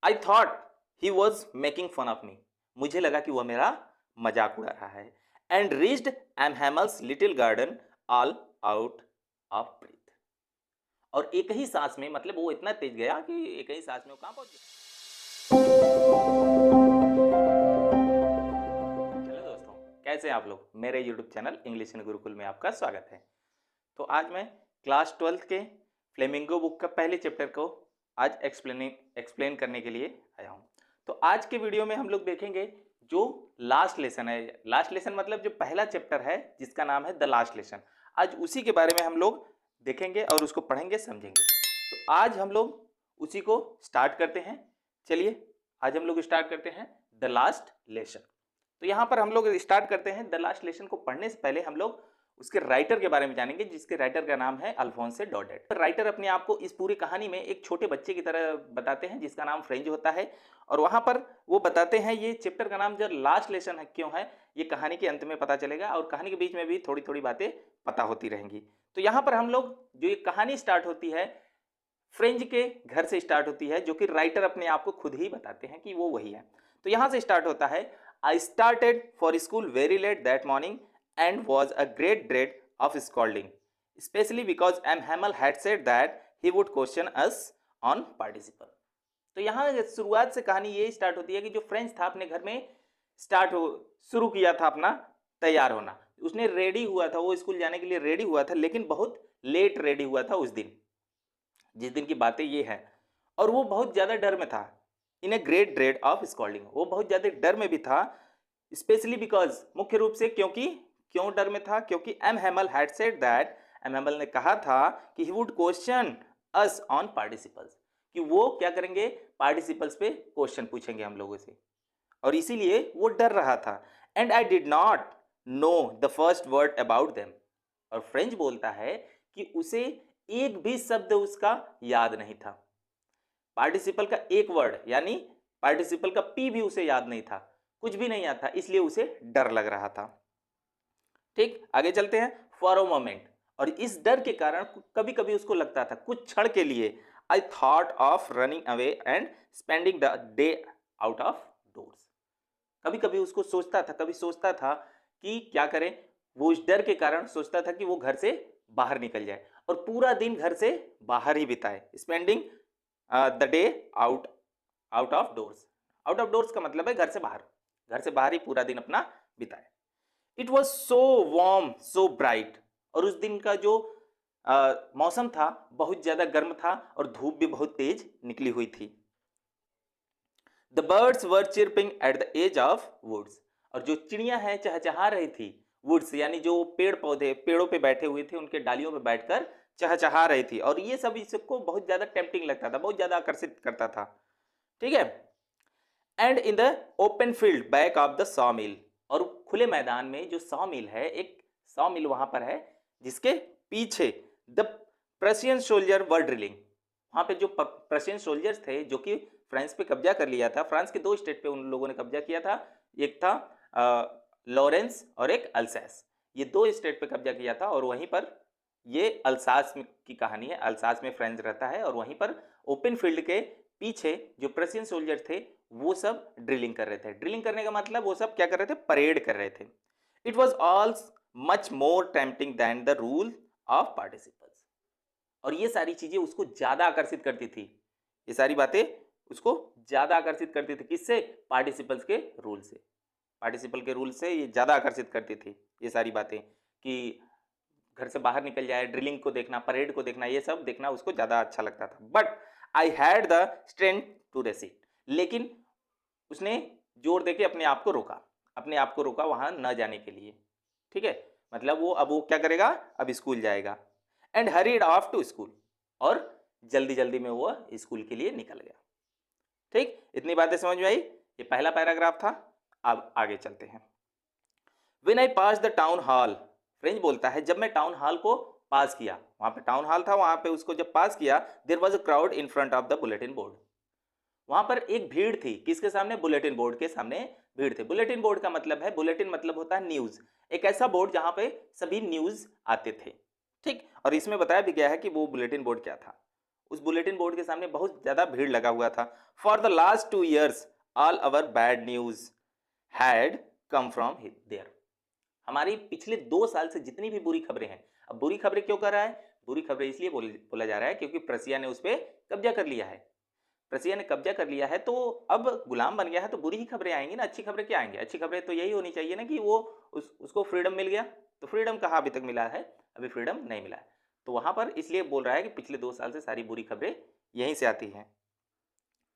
I thought he was making fun of me. मुझे लगा कि वह मेरा मजाक उड़ा रहा है। And reached M Hamel's little garden all out of breath. और एक ही सांस में, मतलब वो इतना तेज गया कि एक ही सांस में वो कहाँ पहुंच गया। हेलो दोस्तों, कैसे हैं आप लोग। मेरे YouTube channel English in Gurukul में आपका स्वागत है। तो आज मैं क्लास 12 के फ्लेमिंगो बुक का पहले चैप्टर को आज एक्सप्लेन करने के लिए आया हूँ। तो आज के वीडियो में हम लोग देखेंगे जो लास्ट लेसन है। लास्ट लेसन मतलब जो पहला चैप्टर है जिसका नाम है द लास्ट लेसन। आज उसी के बारे में हम लोग देखेंगे और उसको पढ़ेंगे, समझेंगे। तो आज हम लोग उसी को स्टार्ट करते हैं। चलिए आज हम लोग स्टार्ट करते हैं द लास्ट लेसन। तो यहाँ पर हम लोग स्टार्ट करते हैं द लास्ट लेसन को पढ़ने से पहले हम लोग उसके राइटर के बारे में जानेंगे, जिसके राइटर का नाम है अल्फोंसे डॉडेट। राइटर अपने आप को इस पूरी कहानी में एक छोटे बच्चे की तरह बताते हैं जिसका नाम फ्रेंच होता है। और वहां पर वो बताते हैं, ये चैप्टर का नाम जो लास्ट लेसन है क्यों है, ये कहानी के अंत में पता चलेगा और कहानी के बीच में भी थोड़ी थोड़ी बातें पता होती रहेंगी। तो यहाँ पर हम लोग जो ये कहानी स्टार्ट होती है फ्रेंच के घर से स्टार्ट होती है, जो कि राइटर अपने आप को खुद ही बताते हैं कि वो वही है। तो यहां से स्टार्ट होता है, I started for school very let that morning and was a great dread of scolding, especially because M. Hamel had said that he would question us on participle। तो यहाँ शुरुआत से कहानी ये स्टार्ट होती है कि जो फ्रेंच था अपने घर में शुरू किया था अपना तैयार होना। उसने रेडी हुआ था, वो स्कूल जाने के लिए रेडी हुआ था, लेकिन बहुत लेट रेडी हुआ था उस दिन, जिस दिन की बातें ये है। और वो बहुत ज़्यादा डर में था, in a great dread of scolding. वो बहुत ज़्यादा डर में भी था, स्पेशली बिकॉज, मुख्य रूप से क्योंकि, क्यों डर में था, क्योंकि M Hamel had said that, M Hamel ने कहा था कि he would question us on participles, कि वो क्या करेंगे, पार्टिसिपल्स पे क्वेश्चन पूछेंगे हम लोगों से, और इसीलिए वो डर रहा था। And I did not know the first word about them. और फ्रेंच बोलता है कि उसे एक भी शब्द उसका याद नहीं था। पार्टिसिपल का एक वर्ड, यानी पार्टिसिपल का पी भी उसे याद नहीं था, कुछ भी नहीं याद था, इसलिए उसे डर लग रहा था। ठीक, आगे चलते हैं। फॉर अ मोमेंट, और इस डर के कारण कभी कभी उसको लगता था, कुछ क्षण के लिए, I thought of running away and spending the day out of doors. कभी कभी उसको सोचता था, कभी सोचता था कि क्या करें, वो इस डर के कारण सोचता था कि वो घर से बाहर निकल जाए और पूरा दिन घर से बाहर ही बिताए। Spending the day out out of doors. Out of doors का मतलब है घर से बाहर, घर से बाहर ही पूरा दिन अपना बिताए। It was so warm so bright. और उस दिन का जो मौसम था बहुत ज्यादा गर्म था और धूप भी बहुत तेज निकली हुई थी। The birds were chirping at the edge of woods. और जो चिड़ियां हैं चहचहा रही थी, वुड्स यानी जो पेड़ पौधे, पेड़ों पे बैठे हुए थे, उनके डालियों पे बैठकर चहचहा रही थी। और ये सब इसको बहुत ज्यादा टेम्पटिंग लगता था, बहुत ज्यादा आकर्षित करता था। ठीक है। And in the open field back of the saw mill. और खुले मैदान में जो सॉ मिल है, एक सॉ मिल वहां पर है जिसके पीछे the Prussian soldier were drilling. वहां पे जो प्रशियन सोल्जर्स थे, जो कि फ्रांस पे कब्जा कर लिया था, फ्रांस के दो स्टेट पे उन लोगों ने कब्जा किया था, एक था लॉरेंस और एक अल्सैस। ये दो स्टेट पे कब्जा किया था और वहीं पर ये अल्सास की कहानी है। अल्सास में फ्रांस रहता है और वहीं पर ओपन फील्ड के पीछे जो प्रशियन सोल्जर थे वो सब ड्रिलिंग कर रहे थे। ड्रिलिंग करने का मतलब वो सब क्या कर रहे थे, परेड कर रहे थे। It was all much more tempting than the rule of participles. और ये सारी चीजें उसको ज्यादा आकर्षित करती थी, ये सारी बातें उसको ज्यादा आकर्षित करती थी। किससे, पार्टिसिपल्स के रूल से। पार्टिसिपल के रूल से ये ज्यादा आकर्षित करती थी ये सारी बातें, कि घर से बाहर निकल जाए, ड्रिलिंग को देखना, परेड को देखना, ये सब देखना उसको ज्यादा अच्छा लगता था। But I had the strength to resist. लेकिन उसने जोर देके अपने आप को रोका, अपने आप को रोका वहां न जाने के लिए। ठीक है, मतलब वो क्या करेगा, अब स्कूल जाएगा। And hurried off to school. और जल्दी जल्दी में वो स्कूल के लिए निकल गया। ठीक, इतनी बातें समझ में आई। ये पहला पैराग्राफ था। अब आगे चलते हैं। When I pass the town hall, French बोलता है जब मैं टाउन हॉल को पास किया, वहां पे टाउन हॉल था, वहां पे उसको जब पास किया, there was a crowd in front of the bulletin board. वहां पर एक भीड़ थी, किसके सामने, बुलेटिन बोर्ड के सामने भीड़ थी। बुलेटिन बोर्ड का मतलब है, बुलेटिन मतलब होता है न्यूज, एक ऐसा बोर्ड जहां पे सभी न्यूज आते थे। ठीक, और इसमें बताया भी गया है कि वो बुलेटिन बोर्ड क्या था। उस बुलेटिन बोर्ड के सामने बहुत ज़्यादा भीड़ लगा हुआ था। For the last 2 years all our bad news had come from there. हमारी पिछले 2 साल से जितनी भी बुरी खबरें हैं, अब बुरी खबरें क्यों कर रहा है? बुरी खबरें इसलिए बोला जा रहा है क्योंकि प्रसिया ने उस पे कब्जा कर लिया है। प्रसिया ने कब्जा कर लिया है तो अब गुलाम बन गया है, तो बुरी ही खबरें आएंगी ना, अच्छी खबरें क्या आएंगी? अच्छी खबरें तो यही होनी चाहिए ना कि वो उसको फ्रीडम मिल गया। तो फ्रीडम कहाँ अभी तक मिला है? अभी फ्रीडम नहीं मिला है। तो वहां पर इसलिए बोल रहा है कि पिछले 2 साल से सारी बुरी खबरें यहीं से आती हैं।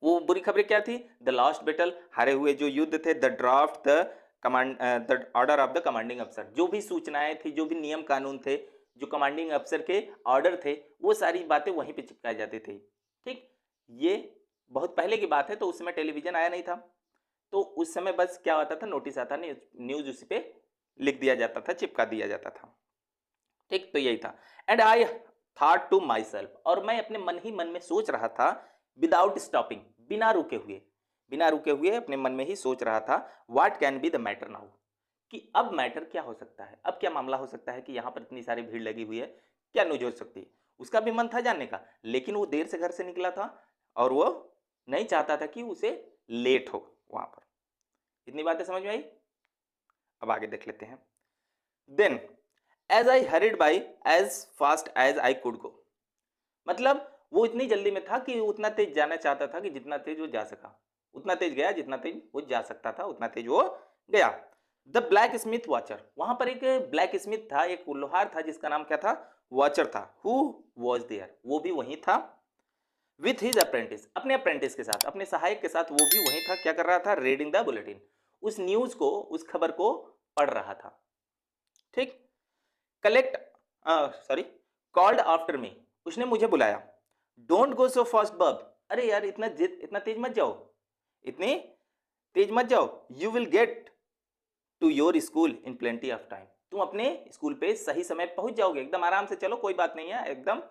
वो बुरी खबरें क्या थी? द लास्ट बैटल, हारे हुए जो युद्ध थे, the draft, the order of the commanding अफसर, जो भी सूचनाएं थी, जो भी नियम कानून थे, जो कमांडिंग अफसर के ऑर्डर थे, वो सारी बातें वहीं पे चिपकाई जाती थी। ठीक, ये बहुत पहले की बात है, तो उस समय टेलीविजन आया नहीं था, तो उस समय बस क्या होता था, नोटिस आता, न्यूज उसी पे लिख दिया जाता था, चिपका दिया जाता था। ठीक, तो यही था। And I thought to my self, और मैं अपने मन ही मन में सोच रहा था, विदाउट स्टॉपिंग, बिना रुके हुए अपने मन में ही सोच रहा था, what can be the matter now, कि अब मैटर क्या हो सकता है, अब क्या मामला हो सकता है कि यहाँ पर इतनी सारी भीड़ लगी हुई है, क्या न्यूज हो सकती है। उसका भी मन था जानने का, लेकिन वो देर से घर से निकला था और वो नहीं चाहता था कि उसे लेट हो वहां पर। इतनी बातें समझ में आई? अब आगे देख लेते हैं। Then as I hurried by as fast as I could go, मतलब वो इतनी जल्दी में था कि उतना तेज जाना चाहता था कि जितना तेज वो जा सका, उतना तेज गया जितना तेज वो जा सकता था, उतना तेज वो गया। द ब्लैक स्मिथ वॉचर, वहां पर एक ब्लैक स्मिथ था, एक लोहार था जिसका नाम क्या था? वॉचर था। हु वॉज देयर, वो भी वहीं था। विथ हिज अप्रेंटिस, अपने अप्रेंटिस के साथ, अपने सहायक के साथ वो भी वहीं था। क्या कर रहा था? रीडिंग द बुलेटिन, उस न्यूज को, उस खबर को पढ़ रहा था। ठीक, collect, sorry, called after me, उसने मुझे बुलाया। डोंट गो सो फास्ट बब, अरे यार इतना तेज मत जाओ, इतनी तेज मत जाओ। You will get to your school in plenty of time, तुम अपने स्कूल पे सही समय पहुंच जाओगे, एकदम आराम से चलो, कोई बात नहीं है, एकदम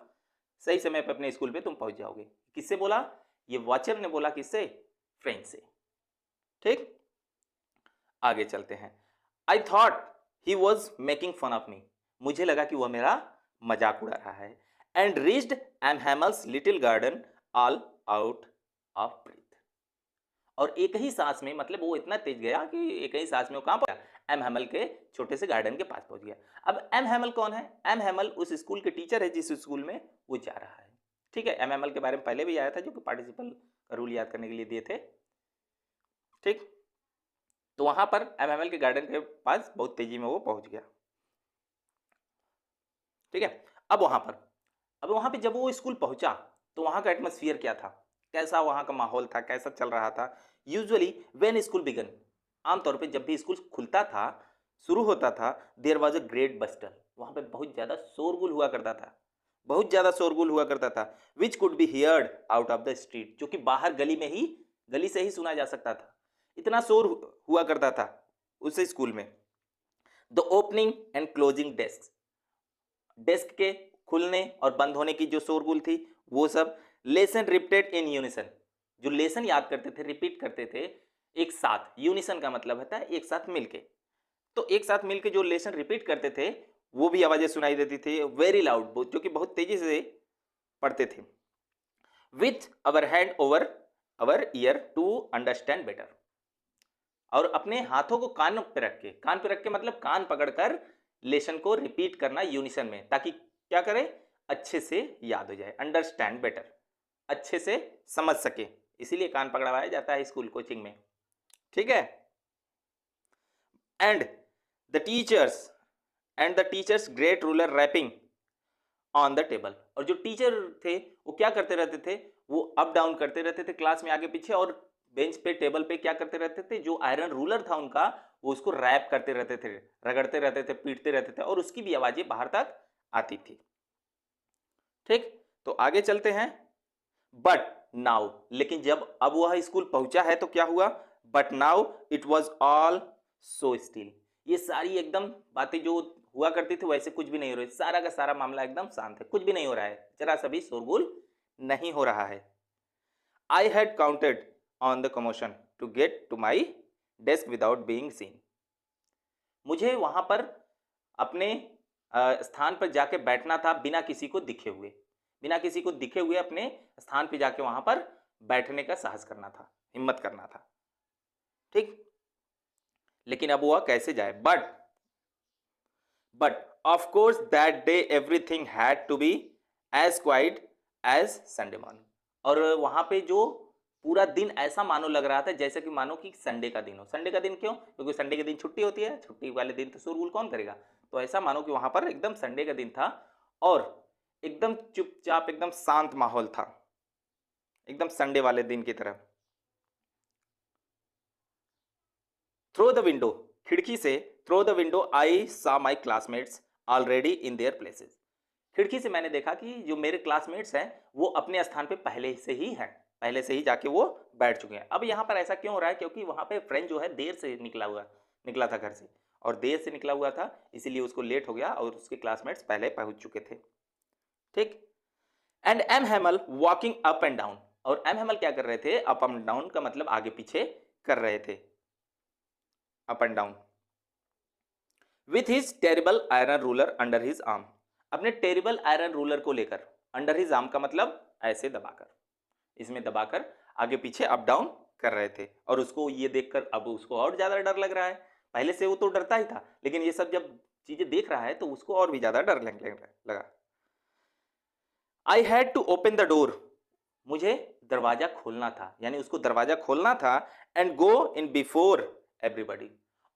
सही समय पे अपने स्कूल पे तुम पहुंच जाओगे। किससे बोला? ये वॉचर ने बोला। किससे? फ्रेंड से। ठीक, आगे चलते हैं। I thought he was making fun of me, मुझे लगा कि वह मेरा मजाक उड़ा रहा है। And reached M Hamel's little garden all out of breath, और एक ही सांस में, मतलब वो इतना तेज गया कि एक ही सांस में वो कहां पहुंचा? एम हैमल के छोटे से गार्डन के पास पहुंच गया। अब एम हैमल कौन है? एम हैमल उस स्कूल के टीचर है जिस स्कूल में वो जा रहा है। ठीक है, एम हैमल के बारे में पहले भी आया था, जो कि पार्टिसिपल का रूल याद करने के लिए दिए थे। ठीक, तो वहां पर एम हैमल के गार्डन के पास बहुत तेजी में वो पहुंच गया। ठीक है, अब वहां पे जब वो स्कूल पहुंचा तो वहां का एटमोस्फियर क्या था, कैसा वहां का माहौल था, कैसा चल रहा था? यूजुअली व्हेन स्कूल बिगन, आमतौर पे जब भी स्कूल खुलता था, शुरू होता था, देयर वाज अ ग्रेट बस्टल, वहां पे बहुत ज्यादा शोरगुल हुआ करता था, बहुत ज्यादा शोरगुल हुआ करता था। Which could be heard out of the street, जो कि बाहर गली से ही सुना जा सकता था, इतना शोर हुआ करता था उस स्कूल में। The opening and closing desk, desk के खुलने और बंद होने की जो शोरगुल थी, वो सब। लेसन रिपीटेड इन यूनिसन, जो लेसन याद करते थे, रिपीट करते थे एक साथ, यूनिसन का मतलब होता है एक साथ मिलके, तो एक साथ मिलके जो लेसन रिपीट करते थे वो भी आवाजें सुनाई देती थी, वेरी लाउड, जो कि बहुत तेजी से पढ़ते थे। With our hand over our ear to understand better, और अपने हाथों को कान पे रख के मतलब कान पकड़कर लेसन को रिपीट करना यूनिसन में, ताकि क्या करे? अच्छे से याद हो जाए, अंडरस्टैंड बेटर, अच्छे से समझ सके, इसीलिए कान पकड़वाया जाता है स्कूल कोचिंग में। ठीक है, and the teacher's great ruler rapping on the table, और जो टीचर थे वो क्या करते रहते थे? वो अप डाउन करते रहते थे क्लास में आगे पीछे, और बेंच पे, टेबल पे क्या करते रहते थे? जो आयरन रूलर था उनका, वो उसको रैप करते रहते थे, रगड़ते रहते थे, पीटते रहते थे, और उसकी भी आवाजें बाहर तक आती थी। ठीक, तो आगे चलते हैं। बट नाउ, लेकिन जब अब वह स्कूल पहुंचा है तो क्या हुआ? But now it was all so still, ये सारी एकदम बातें जो हुआ करती थी वैसे कुछ भी नहीं हो रही, सारा का सारा मामला एकदम शांत है, कुछ भी नहीं हो रहा है, जरा सा भी शोरगुल नहीं हो रहा है। I had counted on the commotion to get to my desk without being seen, मुझे वहां पर अपने स्थान पर जाके बैठना था बिना किसी को दिखे हुए, बिना किसी को दिखे हुए अपने स्थान पे जाके वहां पर बैठने का साहस करना था, हिम्मत करना था। ठीक, लेकिन अब वह कैसे जाए? But of course that day everything had to be as quiet as Sunday morning. और वहां पे जो पूरा दिन ऐसा मानो लग रहा था जैसे कि मानो कि संडे का दिन हो। संडे का दिन क्यों? क्योंकि संडे के दिन छुट्टी होती है, छुट्टी वाले दिन तो शोरगुल कौन करेगा। तो ऐसा मानो कि वहां पर एकदम संडे का दिन था और एकदम चुपचाप, एकदम शांत माहौल था, एकदम संडे वाले दिन की तरह। थ्रू द विंडो, खिड़की से, थ्रू द विंडो आई सा my classmates already in their places. खिड़की से मैंने देखा कि जो मेरे क्लासमेट्स हैं वो अपने स्थान पे पहले से ही हैं, पहले से ही जाके वो बैठ चुके हैं। अब यहाँ पर ऐसा क्यों हो रहा है? क्योंकि वहाँ पे फ्रेंड जो है देर से निकला था घर से, और देर से निकला हुआ था इसीलिए उसको लेट हो गया और उसके क्लासमेट्स पहले पहुंच चुके थे। ठीक, and M Hamel walking up and down. और एम हैमल क्या कर रहे थे? अप एंड डाउन का मतलब आगे पीछे कर रहे थे, up and down, with his terrible iron ruler under his arm. अपने टेरिबल आयरन रूलर को लेकर, अंडर हिज आर्म का मतलब ऐसे दबाकर, इसमें दबाकर आगे पीछे अप डाउन कर रहे थे। और उसको ये देखकर अब उसको और ज्यादा डर लग रहा है। पहले से वो तो डरता ही था, लेकिन ये सब जब चीजें देख रहा है तो उसको और भी ज्यादा डर लगने लगा। I had to open the door, मुझे दरवाजा खोलना था, यानी उसको दरवाजा खोलना था, and go in before everybody,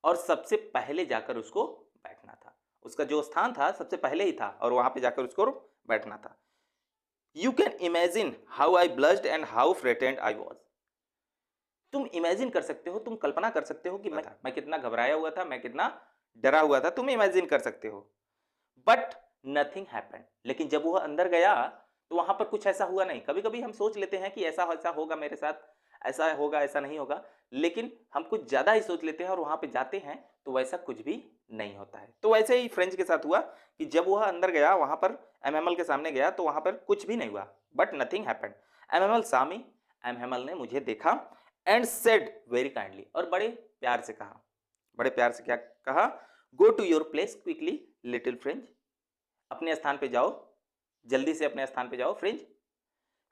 और सबसे पहले जाकर उसको बैठना था। उसका जो स्थान था सबसे पहले ही था और वहां पे जाकर उसको बैठना था। You can imagine how I blushed and how fretted I was. तुम इमेजिन कर सकते हो, तुम कल्पना कर सकते हो कि मैं कितना घबराया हुआ था, मैं कितना डरा हुआ था, तुम इमेजिन कर सकते हो। बट नथिंग हैपेंड, लेकिन जब वह अंदर गया तो वहां पर कुछ ऐसा हुआ नहीं। कभी कभी हम सोच लेते हैं कि ऐसा ऐसा होगा मेरे साथ, ऐसा होगा, ऐसा नहीं होगा, लेकिन हम कुछ ज्यादा ही सोच लेते हैं और वहां पे जाते हैं तो वैसा कुछ भी नहीं होता है। तो वैसे ही फ्रेंच के साथ हुआ कि जब वह अंदर गया, वहां पर एमएमएल के सामने गया तो वहां पर कुछ भी नहीं हुआ। But nothing happened, MML saw me, MML ने मुझे देखा, एंड सेड वेरी काइंडली, और बड़े प्यार से कहा, बड़े प्यार से क्या कहा? Go to your place quickly little French, अपने स्थान पे जाओ, जल्दी से अपने स्थान पे जाओ French.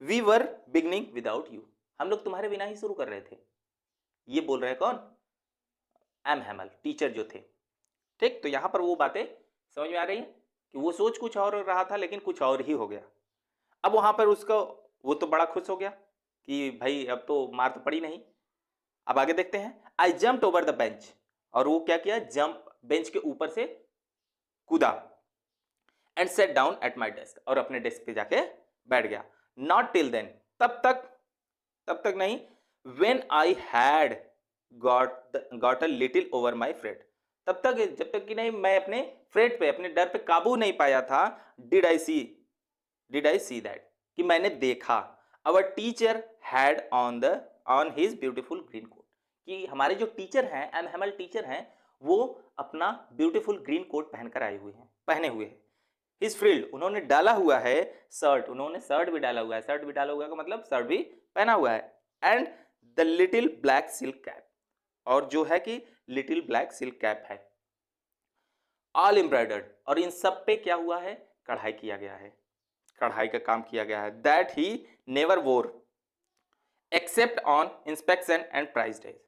We were beginning without you, हम लोग तुम्हारे बिना ही शुरू कर रहे थे। ये बोल रहे कौन? एम हैमल, टीचर जो थे। ठीक, तो यहां पर वो बातें समझ में आ रही है कि वो सोच कुछ और रहा था लेकिन कुछ और ही हो गया। अब वहां पर उसको, वो तो बड़ा खुश हो गया कि भाई अब तो मार तो पड़ी नहीं। अब आगे देखते हैं। आई जम्प्ड ओवर द बेंच, और वो क्या किया? जंप, बेंच के ऊपर से कूदा, and set down at my desk, और अपने डेस्क पे जाके बैठ गया। नॉट टिल देन, तब तक नहीं, when I had got a little over my fright, तब तक, जब तक कि नहीं मैं अपने फ्रेड पे, अपने डर पे काबू नहीं पाया था। डिड आई सी दैट, कि मैंने देखा, our teacher had on his beautiful green coat, कि हमारे जो टीचर हैं, एम हैमल टीचर हैं, वो अपना ब्यूटीफुल ग्रीन कोट पहने हुए हैं। हिज फ्रिल्ड, उन्होंने डाला हुआ है शर्ट, उन्होंने शर्ट भी डाला हुआ है, शर्ट भी डाला हुआ है का मतलब शर्ट भी पहना हुआ है, and the little black silk cap, और जो है कि लिटिल ब्लैक सिल्क कैप है, ऑल एम्ब्रॉयडर्ड, और इन सब पे क्या हुआ है? कढ़ाई किया गया है, कढ़ाई का काम किया गया है। That he never wore except on inspection and prize days,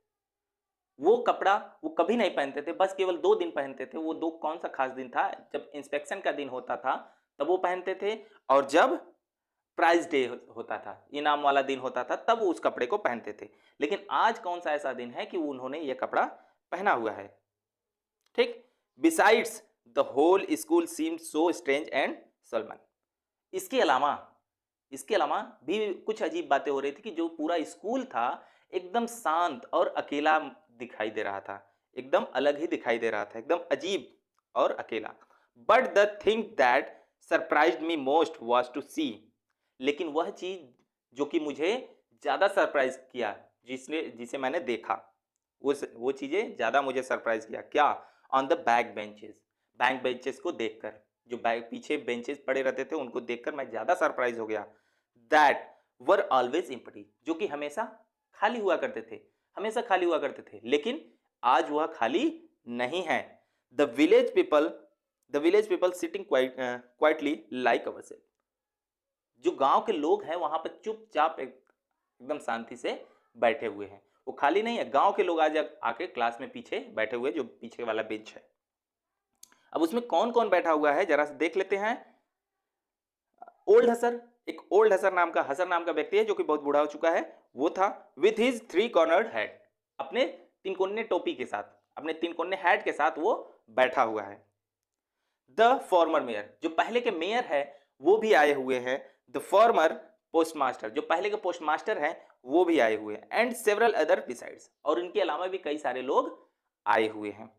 वो कपड़ा वो कभी नहीं पहनते थे, बस केवल 2 दिन पहनते थे। वो 2 कौन सा खास दिन था? जब इंस्पेक्शन का दिन होता था तब वो पहनते थे, और जब प्राइज डे होता था, इनाम वाला दिन होता था, तब वो उस कपड़े को पहनते थे। लेकिन आज कौन सा ऐसा दिन है कि उन्होंने ये कपड़ा पहना हुआ है? ठीक, besides the whole school seemed so strange and solemn, इसके अलावा भी कुछ अजीब बातें हो रही थी कि जो पूरा स्कूल था एकदम शांत और अकेला दिखाई दे रहा था, एकदम अलग ही दिखाई दे रहा था, एकदम अजीब और अकेला। But the thing that surprised me most was to see, लेकिन वह चीज जो कि मुझे ज्यादा सरप्राइज किया, जिसे मैंने देखा, वो चीजें ज्यादा मुझे सरप्राइज किया। क्या? ऑन द बैक बेंचेस को देखकर, जो बैक पीछे बेंचेस पड़े रहते थे उनको देखकर मैं ज्यादा सरप्राइज हो गया। दैट वर ऑलवेज एम्प्टी, जो कि हमेशा खाली हुआ करते थे, लेकिन आज वह खाली नहीं है। The village people sitting quietly like ourself, जो गांव के लोग हैं वहां पर चुपचाप एकदम शांति से बैठे हुए हैं। वो खाली नहीं है, गांव के लोग आज आके क्लास में पीछे बैठे हुए, जो पीछे वाला बेंच है। अब उसमें कौन कौन बैठा हुआ है जरा से देख लेते हैं। ओल्ड हसर, एक ओल्ड हसर नाम का व्यक्ति है जो कि बहुत बूढ़ा हो चुका है, वो था। विथ हिज 3 कॉर्नर्ड हेड, अपने 3 कोने टोपी के साथ, अपने 3 कोने हेड के साथ वो बैठा हुआ है। द फॉर्मर मेयर, जो पहले के मेयर है वो भी आए हुए हैं। द फॉर्मर पोस्टमास्टर, जो पहले के पोस्टमास्टर हैं वो भी आए हुए हैं। एंड सेवरल अदर बिसाइड्स, और इनके अलावा भी कई सारे लोग आए हुए हैं।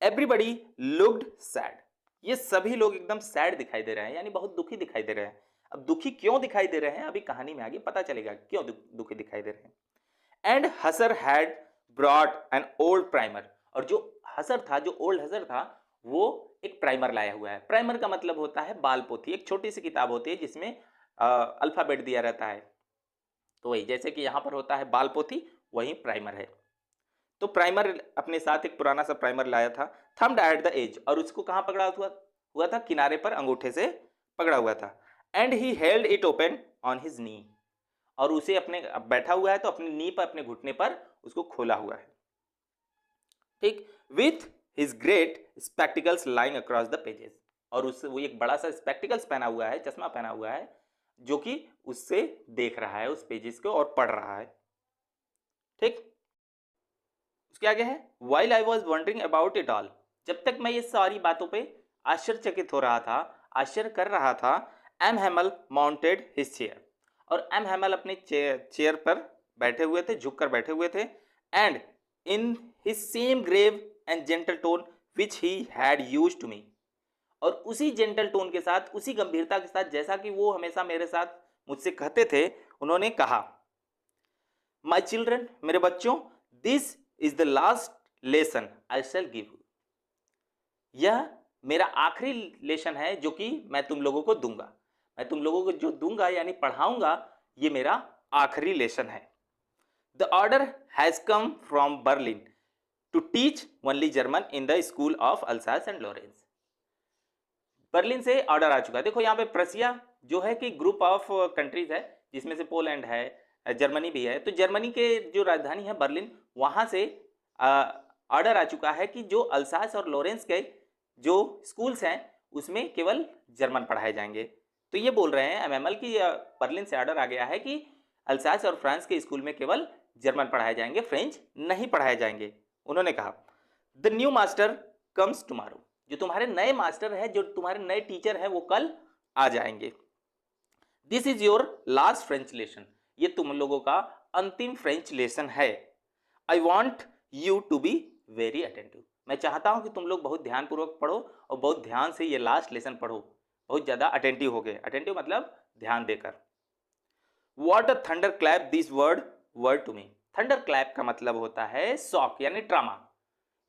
एवरीबडी लुक्ड सैड, ये सभी लोग एकदम सैड दिखाई दे रहे हैं, यानी बहुत दुखी दिखाई दे रहे हैं। अब दुखी क्यों दिखाई दे रहे हैं अभी कहानी में आगे पता चलेगा क्यों दुखी दिखाई दे रहे हैं। And Hauser had brought an old primer, और जो हसर था, जो ओल्ड हसर था, वो एक प्राइमर लाया हुआ है। प्राइमर का मतलब होता है बाल पोथी, एक छोटी सी किताब होती है जिसमें अल्फाबेट दिया रहता है। तो वही जैसे कि यहाँ पर होता है बाल पोथी, वही प्राइमर है। तो प्राइमर अपने साथ एक पुराना सा प्राइमर लाया था। थम्ड एट द एज, और उसको कहाँ पकड़ा हुआ था, किनारे पर अंगूठे से पकड़ा हुआ था। And he held it open on his knee, और उसे अपने बैठा हुआ है तो अपनी नी पर, अपने घुटने पर उसको खोला हुआ है। ठीक, with his great spectacles lying across the pages, और उससे वो एक बड़ा सा स्पेक्टिकल्स पहना हुआ है, चश्मा पहना हुआ है, जो कि उससे देख रहा है उस पेजेस को और पढ़ रहा है। ठीक, उसके आगे है while I was wondering about it all, जब तक मैं ये सारी बातों पे आश्चर्यचकित हो रहा था, आश्चर्य कर रहा था। M Hamel mounted his chair, और एम हैमल अपने चेयर पर बैठे हुए थे, झुककर बैठे हुए थे। And in his same grave and gentle tone which he had used to me, और उसी जेंटल टोन के साथ, उसी गंभीरता के साथ जैसा कि वो हमेशा मेरे साथ मुझसे कहते थे, उन्होंने कहा, माई चिल्ड्रन, मेरे बच्चों, this is the last lesson I shell give you, यह मेरा आखिरी लेसन है जो कि मैं तुम लोगों को दूंगा। मैं तुम लोगों को जो दूंगा यानी पढ़ाऊंगा, ये मेरा आखिरी लेसन है। The order has come from Berlin to teach only German in the school of Alsace and Lorraine, Berlin से ऑर्डर आ चुका है। देखो यहाँ पे प्रसिया जो है कि ग्रुप ऑफ कंट्रीज है, जिसमें से पोलैंड है, जर्मनी भी है। तो जर्मनी के जो राजधानी है बर्लिन, वहाँ से ऑर्डर आ चुका है कि जो अल्सास और लॉरेंस के जो स्कूल्स हैं उसमें केवल जर्मन पढ़ाए जाएंगे। तो ये बोल रहे हैं एमएमएल की बर्लिन से ऑर्डर आ गया है कि अल्सास और फ्रांस के स्कूल में केवल जर्मन पढ़ाए जाएंगे, फ्रेंच नहीं पढ़ाए जाएंगे। उन्होंने कहा the new master comes tomorrow, जो तुम्हारे नए मास्टर है, जो तुम्हारे नए टीचर है, वो कल आ जाएंगे। This is your last French lesson, ये तुम लोगों का अंतिम फ्रेंच लेसन है। I want you to be very attentive, मैं चाहता हूं कि तुम लोग बहुत ध्यानपूर्वक पढ़ो और बहुत ध्यान से ये लास्ट लेसन पढ़ो, बहुत ज्यादा अटेंटिव हो गए। अटेंटिव मतलब ध्यान देकर। What a thunderclap this word to me, thunderclap का मतलब होता है शॉक यानी ट्रामा।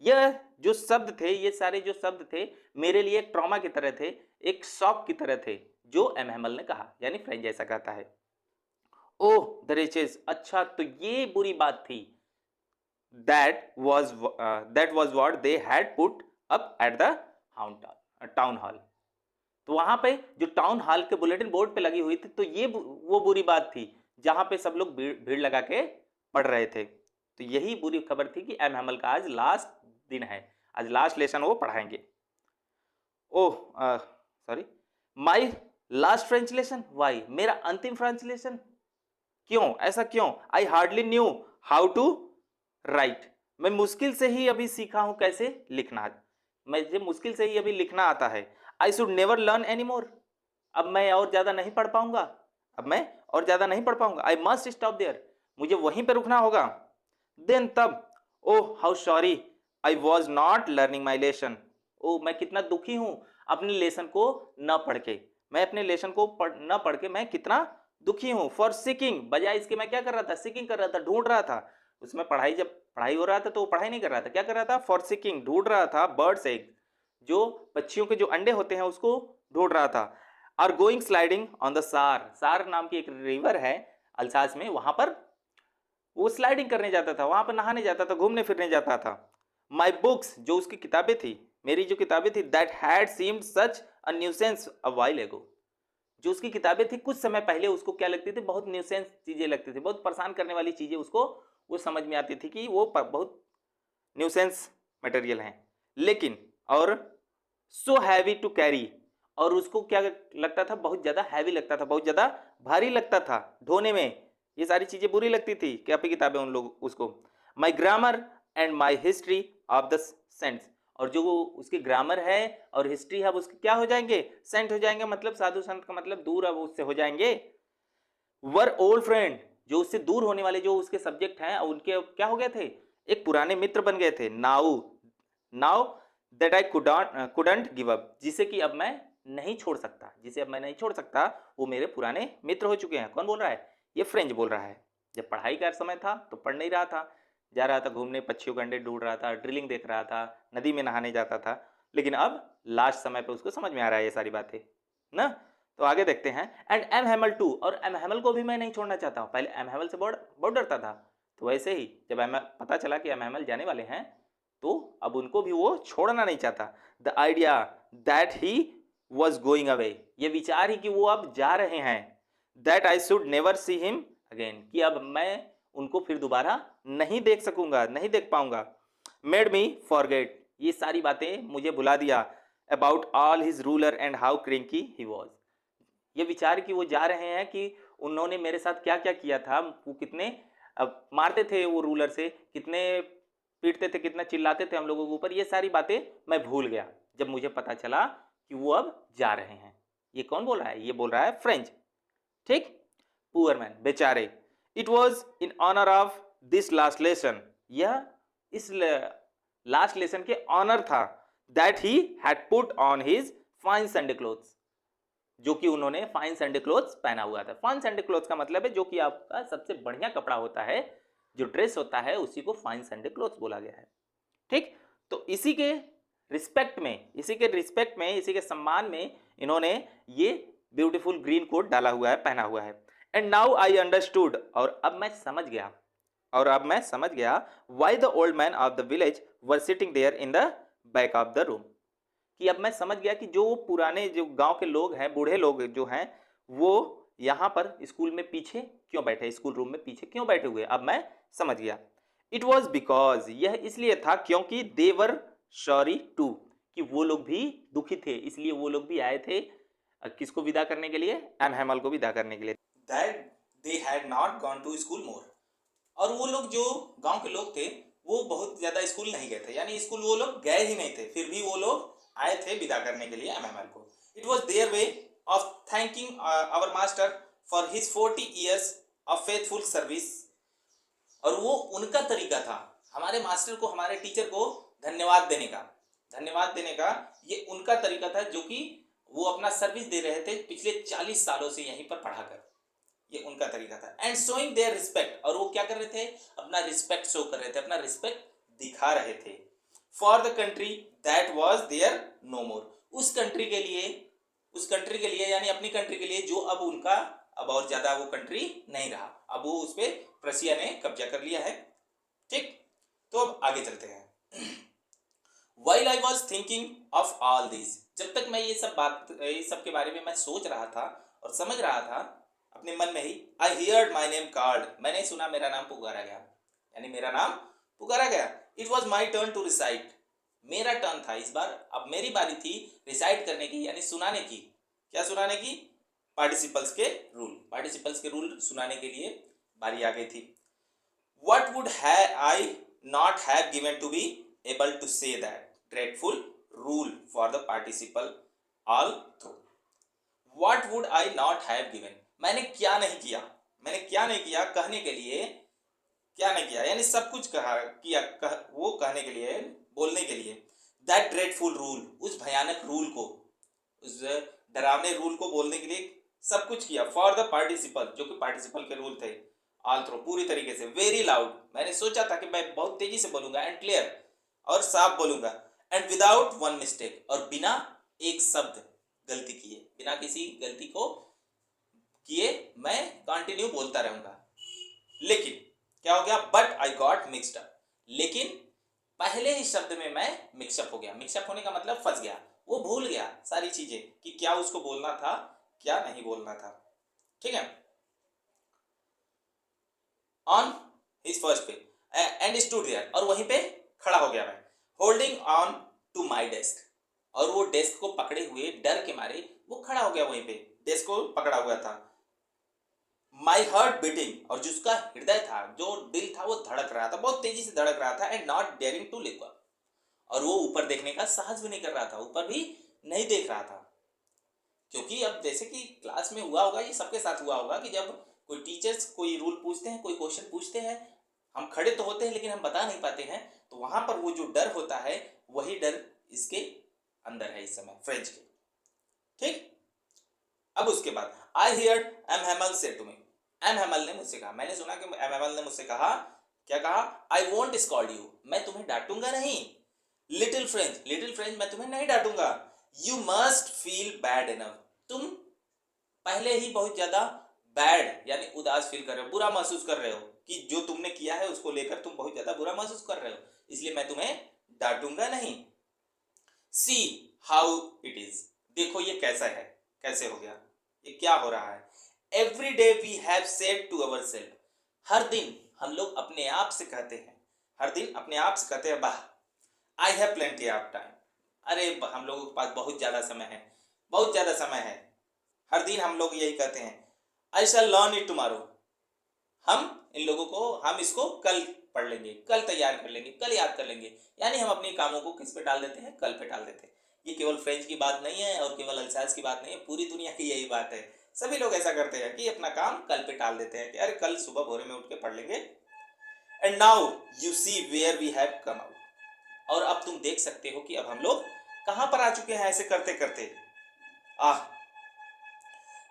यह जो शब्द थे, ये सारे जो शब्द थे मेरे लिए एक ट्रॉमा की तरह थे, एक शॉक की तरह थे, जो एम हैमल ने कहा, यानी फ्रेंच जैसा कहता है। ओह द रिचेस, अच्छा तो ये बुरी बात थी। that was what they had put up at the town hall, तो वहां पे जो टाउन हॉल के बुलेटिन बोर्ड पे लगी हुई थी, तो ये वो बुरी बात थी जहां पे सब लोग भीड़ लगा के पढ़ रहे थे। तो यही बुरी खबर थी कि एम हैमल का आज लास्ट दिन है, आज लास्ट लेसन वो पढ़ाएंगे। Oh sorry, my last French lesson, why, मेरा अंतिम फ्रेंच लेसन, क्यों, ऐसा क्यों? I hardly knew how to write, मैं मुश्किल से ही अभी सीखा हूं कैसे लिखना, मुझे मुश्किल से ही अभी लिखना आता है। I should never learn any more, अब मैं और ज्यादा नहीं पढ़ पाऊंगा, अब मैं और ज्यादा नहीं पढ़ पाऊंगा। आई मस्ट स्टॉप देयर, मुझे वहीं पे रुकना होगा। देन तब, oh how sorry I was not learning my lesson, ओ मैं कितना दुखी हूं अपने लेसन को न पढ़ के, मैं अपने लेसन को न पढ़ के मैं कितना दुखी हूं। फॉर सीकिंग, बजाय इसके मैं क्या कर रहा था, सीकिंग कर रहा था, ढूंढ रहा था। उसमें पढ़ाई, जब पढ़ाई हो रहा था तो वो पढ़ाई नहीं कर रहा था, क्या कर रहा था, फॉर सीकिंग, ढूंढ रहा था, बर्ड्स एग, जो पक्षियों के जो अंडे होते हैं उसको ढूंढ रहा था। Are going sliding on the Saar, Saar नाम की एक रिवर है अल्सास में, वहां पर वो स्लाइडिंग करने जाता था, वहां पर नहाने जाता था, घूमने फिरने जाता था। माई बुक्स, जो उसकी किताबें थी, मेरी जो किताबें थी, that had seemed such a nuisance a while एगो, जो उसकी किताबें थी कुछ समय पहले उसको क्या लगती थी, बहुत न्यूसेंस चीजें लगती थी, बहुत परेशान करने वाली चीजें उसको वो समझ में आती थी कि वो बहुत न्यूसेंस मटेरियल हैं, लेकिन और सो हैवी टू कैरी, और उसको क्या लगता था, बहुत ज्यादा हैवी लगता था, बहुत ज्यादा भारी लगता था ढोने में, ये सारी चीजें बुरी लगती थी कापी किताबें उन लोग उसको। My grammar and my history of the saints, और जो वो उसकी ग्रामर है और हिस्ट्री है, अब उसके क्या हो जाएंगे, सेंट हो जाएंगे, मतलब साधु संत का मतलब दूर अब उससे हो जाएंगे। वर ओल्ड फ्रेंड, जो उससे दूर होने वाले जो उसके सब्जेक्ट हैं उनके क्या हो गए थे, एक पुराने मित्र बन गए थे। Now now that I couldn't give up, जिसे कि अब मैं नहीं छोड़ सकता, जिसे अब मैं नहीं छोड़ सकता, वो मेरे पुराने मित्र हो चुके हैं। कौन बोल रहा है, ये फ्रेंच बोल रहा है। जब पढ़ाई का समय था तो पढ़ नहीं रहा था, जा रहा था घूमने, पक्षियों के अंडे ढूंढ रहा था, ड्रिलिंग देख रहा था, नदी में नहाने जाता था, लेकिन अब लास्ट समय पे उसको समझ में आ रहा है ये सारी बातें ना। तो आगे देखते हैं। एंड एम हैमल टू, और एम हैमल को भी मैं नहीं छोड़ना चाहता हूँ। पहले एम हैमल से बहुत डरता था, तो वैसे ही जब पता चला कि एम हैमल जाने वाले हैं तो अब उनको भी वो छोड़ना नहीं चाहता। The idea that he was going away, ये विचार ही कि वो अब जा रहे हैं। That I should never see him again, कि अब मैं उनको फिर दोबारा नहीं देख सकूंगा, नहीं देख पाऊंगा। मेड मी फॉरगेट, ये सारी बातें मुझे भुला दिया। About all his ruler and how cranky he was, ये विचार कि वो जा रहे हैं कि उन्होंने मेरे साथ क्या क्या किया था, वो कितने मारते थे वो रूलर से, कितने पीटते थे, कितना चिल्लाते थे हम लोगों के ऊपर, ये सारी बातें मैं भूल गया जब मुझे पता चला कि वो अब जा रहे हैं। ये कौन बोल रहा है, ये बोल रहा है फ्रेंच। ठीक, पुअर मैन, बेचारे। It was in honour of this last lesson, यह इस लास्ट लेसन के ऑनर था। That he had put on his fine Sunday clothes, जो कि उन्होंने फाइन संडे क्लोथ्स पहना हुआ था। फाइन संडे क्लोथ्स का मतलब है जो कि आपका सबसे बढ़िया कपड़ा होता है, जो ड्रेस होता है उसी को फाइन संडे क्लोथ्स बोला गया है। ठीक, तो इसी के रिस्पेक्ट में, इसी के सम्मान में इन्होंने ये ब्यूटीफुल ग्रीन कोट डाला हुआ है, पहना हुआ है। एंड नाउ आई अंडरस्टूड, और अब मैं समझ गया why the old man of the village were sitting there in the back of the room, कि अब मैं समझ गया कि जो पुराने जो गांव के लोग हैं, बूढ़े लोग जो हैं, वो यहाँ पर स्कूल में पीछे क्यों बैठे, स्कूल रूम में पीछे क्यों बैठे हुए, अब मैं समझ गया। इट वॉज बिकॉज, यह इसलिए था क्योंकि देवर सॉरी टू, कि वो लोग भी दुखी थे, इसलिए वो लोग भी आए थे किसको विदा करने के लिए, एम हैमल को विदा करने के लिए। That they had not gone to school more, और वो लोग जो गांव के लोग थे वो बहुत ज्यादा स्कूल नहीं गए थे, यानी स्कूल वो लोग गए ही नहीं थे, फिर भी वो लोग आए थे विदा करने के लिए एमएमएल को। It was their way of thanking our master for his 40 years of faithful service, और वो उनका तरीका था, हमारे मास्टर को, हमारे टीचर को धन्यवाद देने का ये उनका तरीका था, जो कि वो अपना सर्विस दे रहे थे पिछले 40 सालों से यहीं पर पढ़ाकर, ये उनका तरीका था। एंड शोइंग देयर रिस्पेक्ट, और वो क्या कर रहे थे, अपना रिस्पेक्ट शो कर रहे थे, अपना रिस्पेक्ट दिखा रहे थे। For the country that was there no more, उस कंट्री के लिए यानी अपनी कंट्री के लिए जो अब उनका अब और ज्यादा वो कंट्री नहीं रहा, अब वो उस पर प्रसिया ने कब्जा कर लिया है। ठीक, तो अब आगे चलते हैं। While I was thinking of all this, जब तक मैं ये सब के बारे में मैं सोच रहा था और समझ रहा था अपने मन में ही, I heard my name called, मैंने सुना मेरा नाम पुकारा गया, यानी मेरा नाम पुकारा गया। It was my turn to recite, मेरा टर्न था इस बार, अब मेरी बारी थी रिसाइट करने की, यानी सुनाने की। क्या सुनाने की, पार्टिसिपल्स के रूल सुनाने के लिए बारी आ गई थी। What would I not have given to be able to say that dreadful rule for the participle all through? What would I not have given, मैंने क्या नहीं किया कहने के लिए, क्या नहीं किया यानी सब कुछ वो कहने के लिए, बोलने के लिए। That dreadful rule, उस भयानक रूल को, उस डरावने रूल को बोलने के लिए सब कुछ किया। For the participle, जो कि पार्टिसिपल के रूल थे, ऑल थ्रू, पूरी तरीके से, वेरी लाउड, मैंने सोचा था कि मैं बहुत तेजी से बोलूंगा, एंड क्लियर, और साफ बोलूंगा, एंड विदाउट वन मिस्टेक, और बिना एक शब्द गलती किए, बिना किसी गलती को किए मैं कंटिन्यू बोलता रहूंगा। लेकिन क्या हो गया, but I got mixed up, लेकिन पहले ही शब्द में मैं मिक्सअप हो गया। मिक्सअप होने का मतलब फंस गया, वो भूल गया सारी चीजें कि क्या उसको बोलना था, क्या नहीं बोलना था, ठीक है। On his first pay and stood there, और वहीं पे खड़ा हो गया मैं, holding on to my desk, और वो डेस्क को पकड़े हुए डर के मारे वो खड़ा हो गया, वहीं पे डेस्क को पकड़ा हुआ था। माई हार्ट बीटिंग, और जिसका हृदय था, जो दिल था, वो धड़क रहा था, बहुत तेजी से धड़क रहा था। And not daring to look up, और वो ऊपर देखने का साहस भी नहीं कर रहा था, ऊपर भी नहीं देख रहा था। क्योंकि अब जैसे कि क्लास में हुआ होगा, ये सबके साथ हुआ होगा कि जब कोई टीचर्स कोई रूल पूछते हैं, कोई क्वेश्चन पूछते हैं, हम खड़े तो होते हैं लेकिन हम बता नहीं पाते हैं, तो वहां पर वो जो डर होता है, वही डर इसके अंदर है इस समय, फ्रेंच के, ठीक। अब उसके बाद आई हियर्ड एम हैमल से टू मी, एम हैमल ने मुझसे कहा, मैंने सुना कि एम हैमल ने मुझसे कहा, क्या कहा, आई वोंट स्कॉल्ड यू, मैं तुम्हें डांटूंगा नहीं, लिटिल फ्रेंच मैं तुम्हें नहीं डांटूंगा, you must feel bad enough, तुम पहले ही बहुत ज्यादा बैड यानी उदास फील कर रहे हो, बुरा महसूस कर रहे हो, कि जो तुमने किया है उसको लेकर तुम बहुत ज्यादा बुरा महसूस कर रहे हो, इसलिए मैं तुम्हें डांटूंगा नहीं। सी हाउ इट इज, देखो ये कैसा है, कैसे हो गया, ये क्या हो रहा है। Every day we have said to our self, हर दिन हम लोग अपने आप से कहते हैं, हर दिन अपने आप से कहते हैं, वाह, I have plenty of time, अरे हम लोगों के पास बहुत ज्यादा समय है, बहुत ज्यादा समय है, हर दिन हम लोग यही कहते हैं। आई शैल लर्न इट टुमारो, हम इन लोगों को, हम इसको कल पढ़ लेंगे, कल तैयार कर लेंगे, कल याद कर लेंगे, यानी हम अपने कामों को किस पे डाल देते हैं, कल पे डाल देते हैं। ये केवल फ्रेंच की बात नहीं है और केवल अल्साइस की बात नहीं है, पूरी दुनिया की यही बात है, सभी लोग ऐसा करते हैं कि अपना काम कल पे टाल देते हैं कि अरे कल सुबह भोरे में उठ के पढ़ लेंगे। And now you see where we have come out, और अब तुम देख सकते हो कि अब हम लोग कहां पर आ चुके हैं ऐसे करते करते। Ah,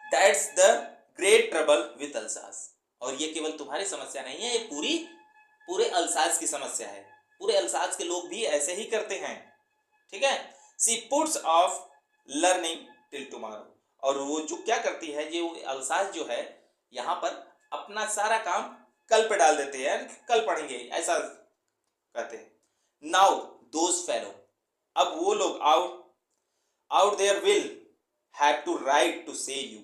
that's the great trouble with Alsace, और ये केवल तुम्हारी समस्या नहीं है, ये पूरे अल्सास की समस्या है, पूरे अल्सास के लोग भी ऐसे ही करते हैं, ठीक है। She puts off learning till tomorrow, और वो जो क्या करती है, ये अल्सास जो है यहाँ पर अपना सारा काम कल पे डाल देते हैं, कल पढ़ेंगे ऐसा कहते हैं। नाउ दोज फेलो, अब वो लोग out there will have to right to say you,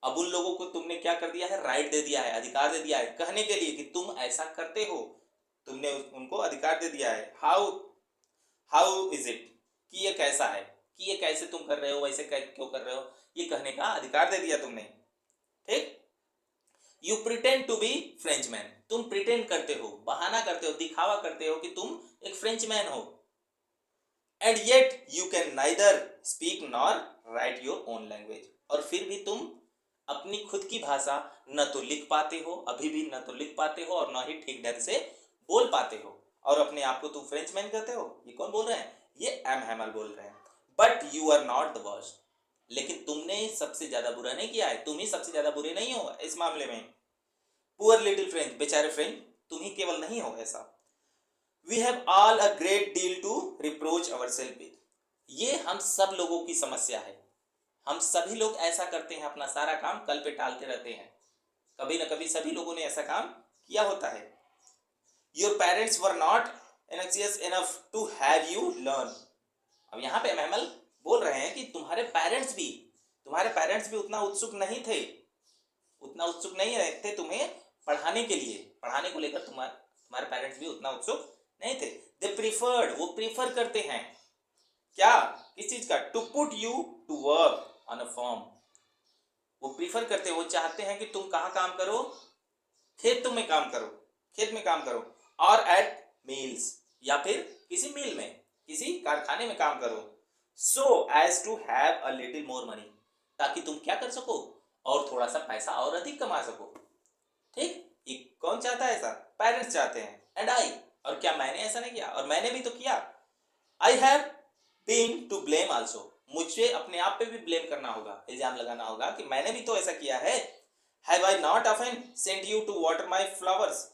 अब उन लोगों को तुमने क्या कर दिया है, राइट दे दिया है, अधिकार दे दिया है कहने के लिए कि तुम ऐसा करते हो, तुमने उनको अधिकार दे दिया है। हाउ इज इट, कि ये कैसा है, कि ये कैसे तुम कर रहे हो, वैसे क्यों कर रहे हो, ये कहने का अधिकार दे दिया तुमने, ठीक। You pretend to be Frenchman, तुम प्रिटेंड करते हो, बहाना करते हो, दिखावा करते हो कि तुम एक फ्रेंचमैन हो। And yet you can neither speak nor right your own language, और फिर भी तुम अपनी खुद की भाषा न तो लिख पाते हो, अभी भी न तो लिख पाते हो, और न ही ठीक ढंग से बोल पाते हो, और अपने आप को तुम फ्रेंचमैन कहते हो। ये कौन बोल रहे हैं, ये एम हैमल बोल रहे हैं। But you are not the worst, लेकिन तुमने सबसे ज्यादा बुरा नहीं किया है, तुम ही सबसे ज्यादा बुरे नहीं हो इस मामले में। पुअर लिटिल फ्रेंच, बेचारे फ्रेंच, तुम ही केवल नहीं हो ऐसा। We have all a great deal to reproach our self with, ये हम सब लोगों की समस्या है, हम सभी लोग ऐसा करते हैं, अपना सारा काम कल पे टालते रहते हैं, कभी ना कभी सभी लोगों ने ऐसा काम किया होता है। Your parents were not anxious enough to have you learn, अब यहाँ पे महमल बोल रहे हैं कि तुम्हारे पेरेंट्स भी उतना उत्सुक नहीं थे, तुम्हें पढ़ाने के लिए, पढ़ाने को लेकर तुम्हारे पेरेंट्स भी उतना उत्सुक नहीं थे। दे प्रीफर्ड, वो प्रीफर करते हैं क्या, किस चीज का, to put you to work on a farm, वो प्रीफर करते हैं, वो चाहते हैं कि तुम कहाँ काम करो, खेत में काम करो, और एट मील्स, या फिर किसी मील में, किसी कारखाने में काम करो। So as to have a little more money, ताकि तुम क्या कर सको, और थोड़ा सा पैसा और अधिक कमा सको, ठीक। ये कौन चाहता है ऐसा, पेरेंट्स चाहते हैं। एंड आई, और क्या मैंने ऐसा नहीं किया, और मैंने भी तो किया। I have been to blame also, मुझे अपने आप पे भी ब्लेम करना होगा, इल्जाम लगाना होगा कि मैंने भी तो ऐसा किया है। Have I not often sent you to water my flowers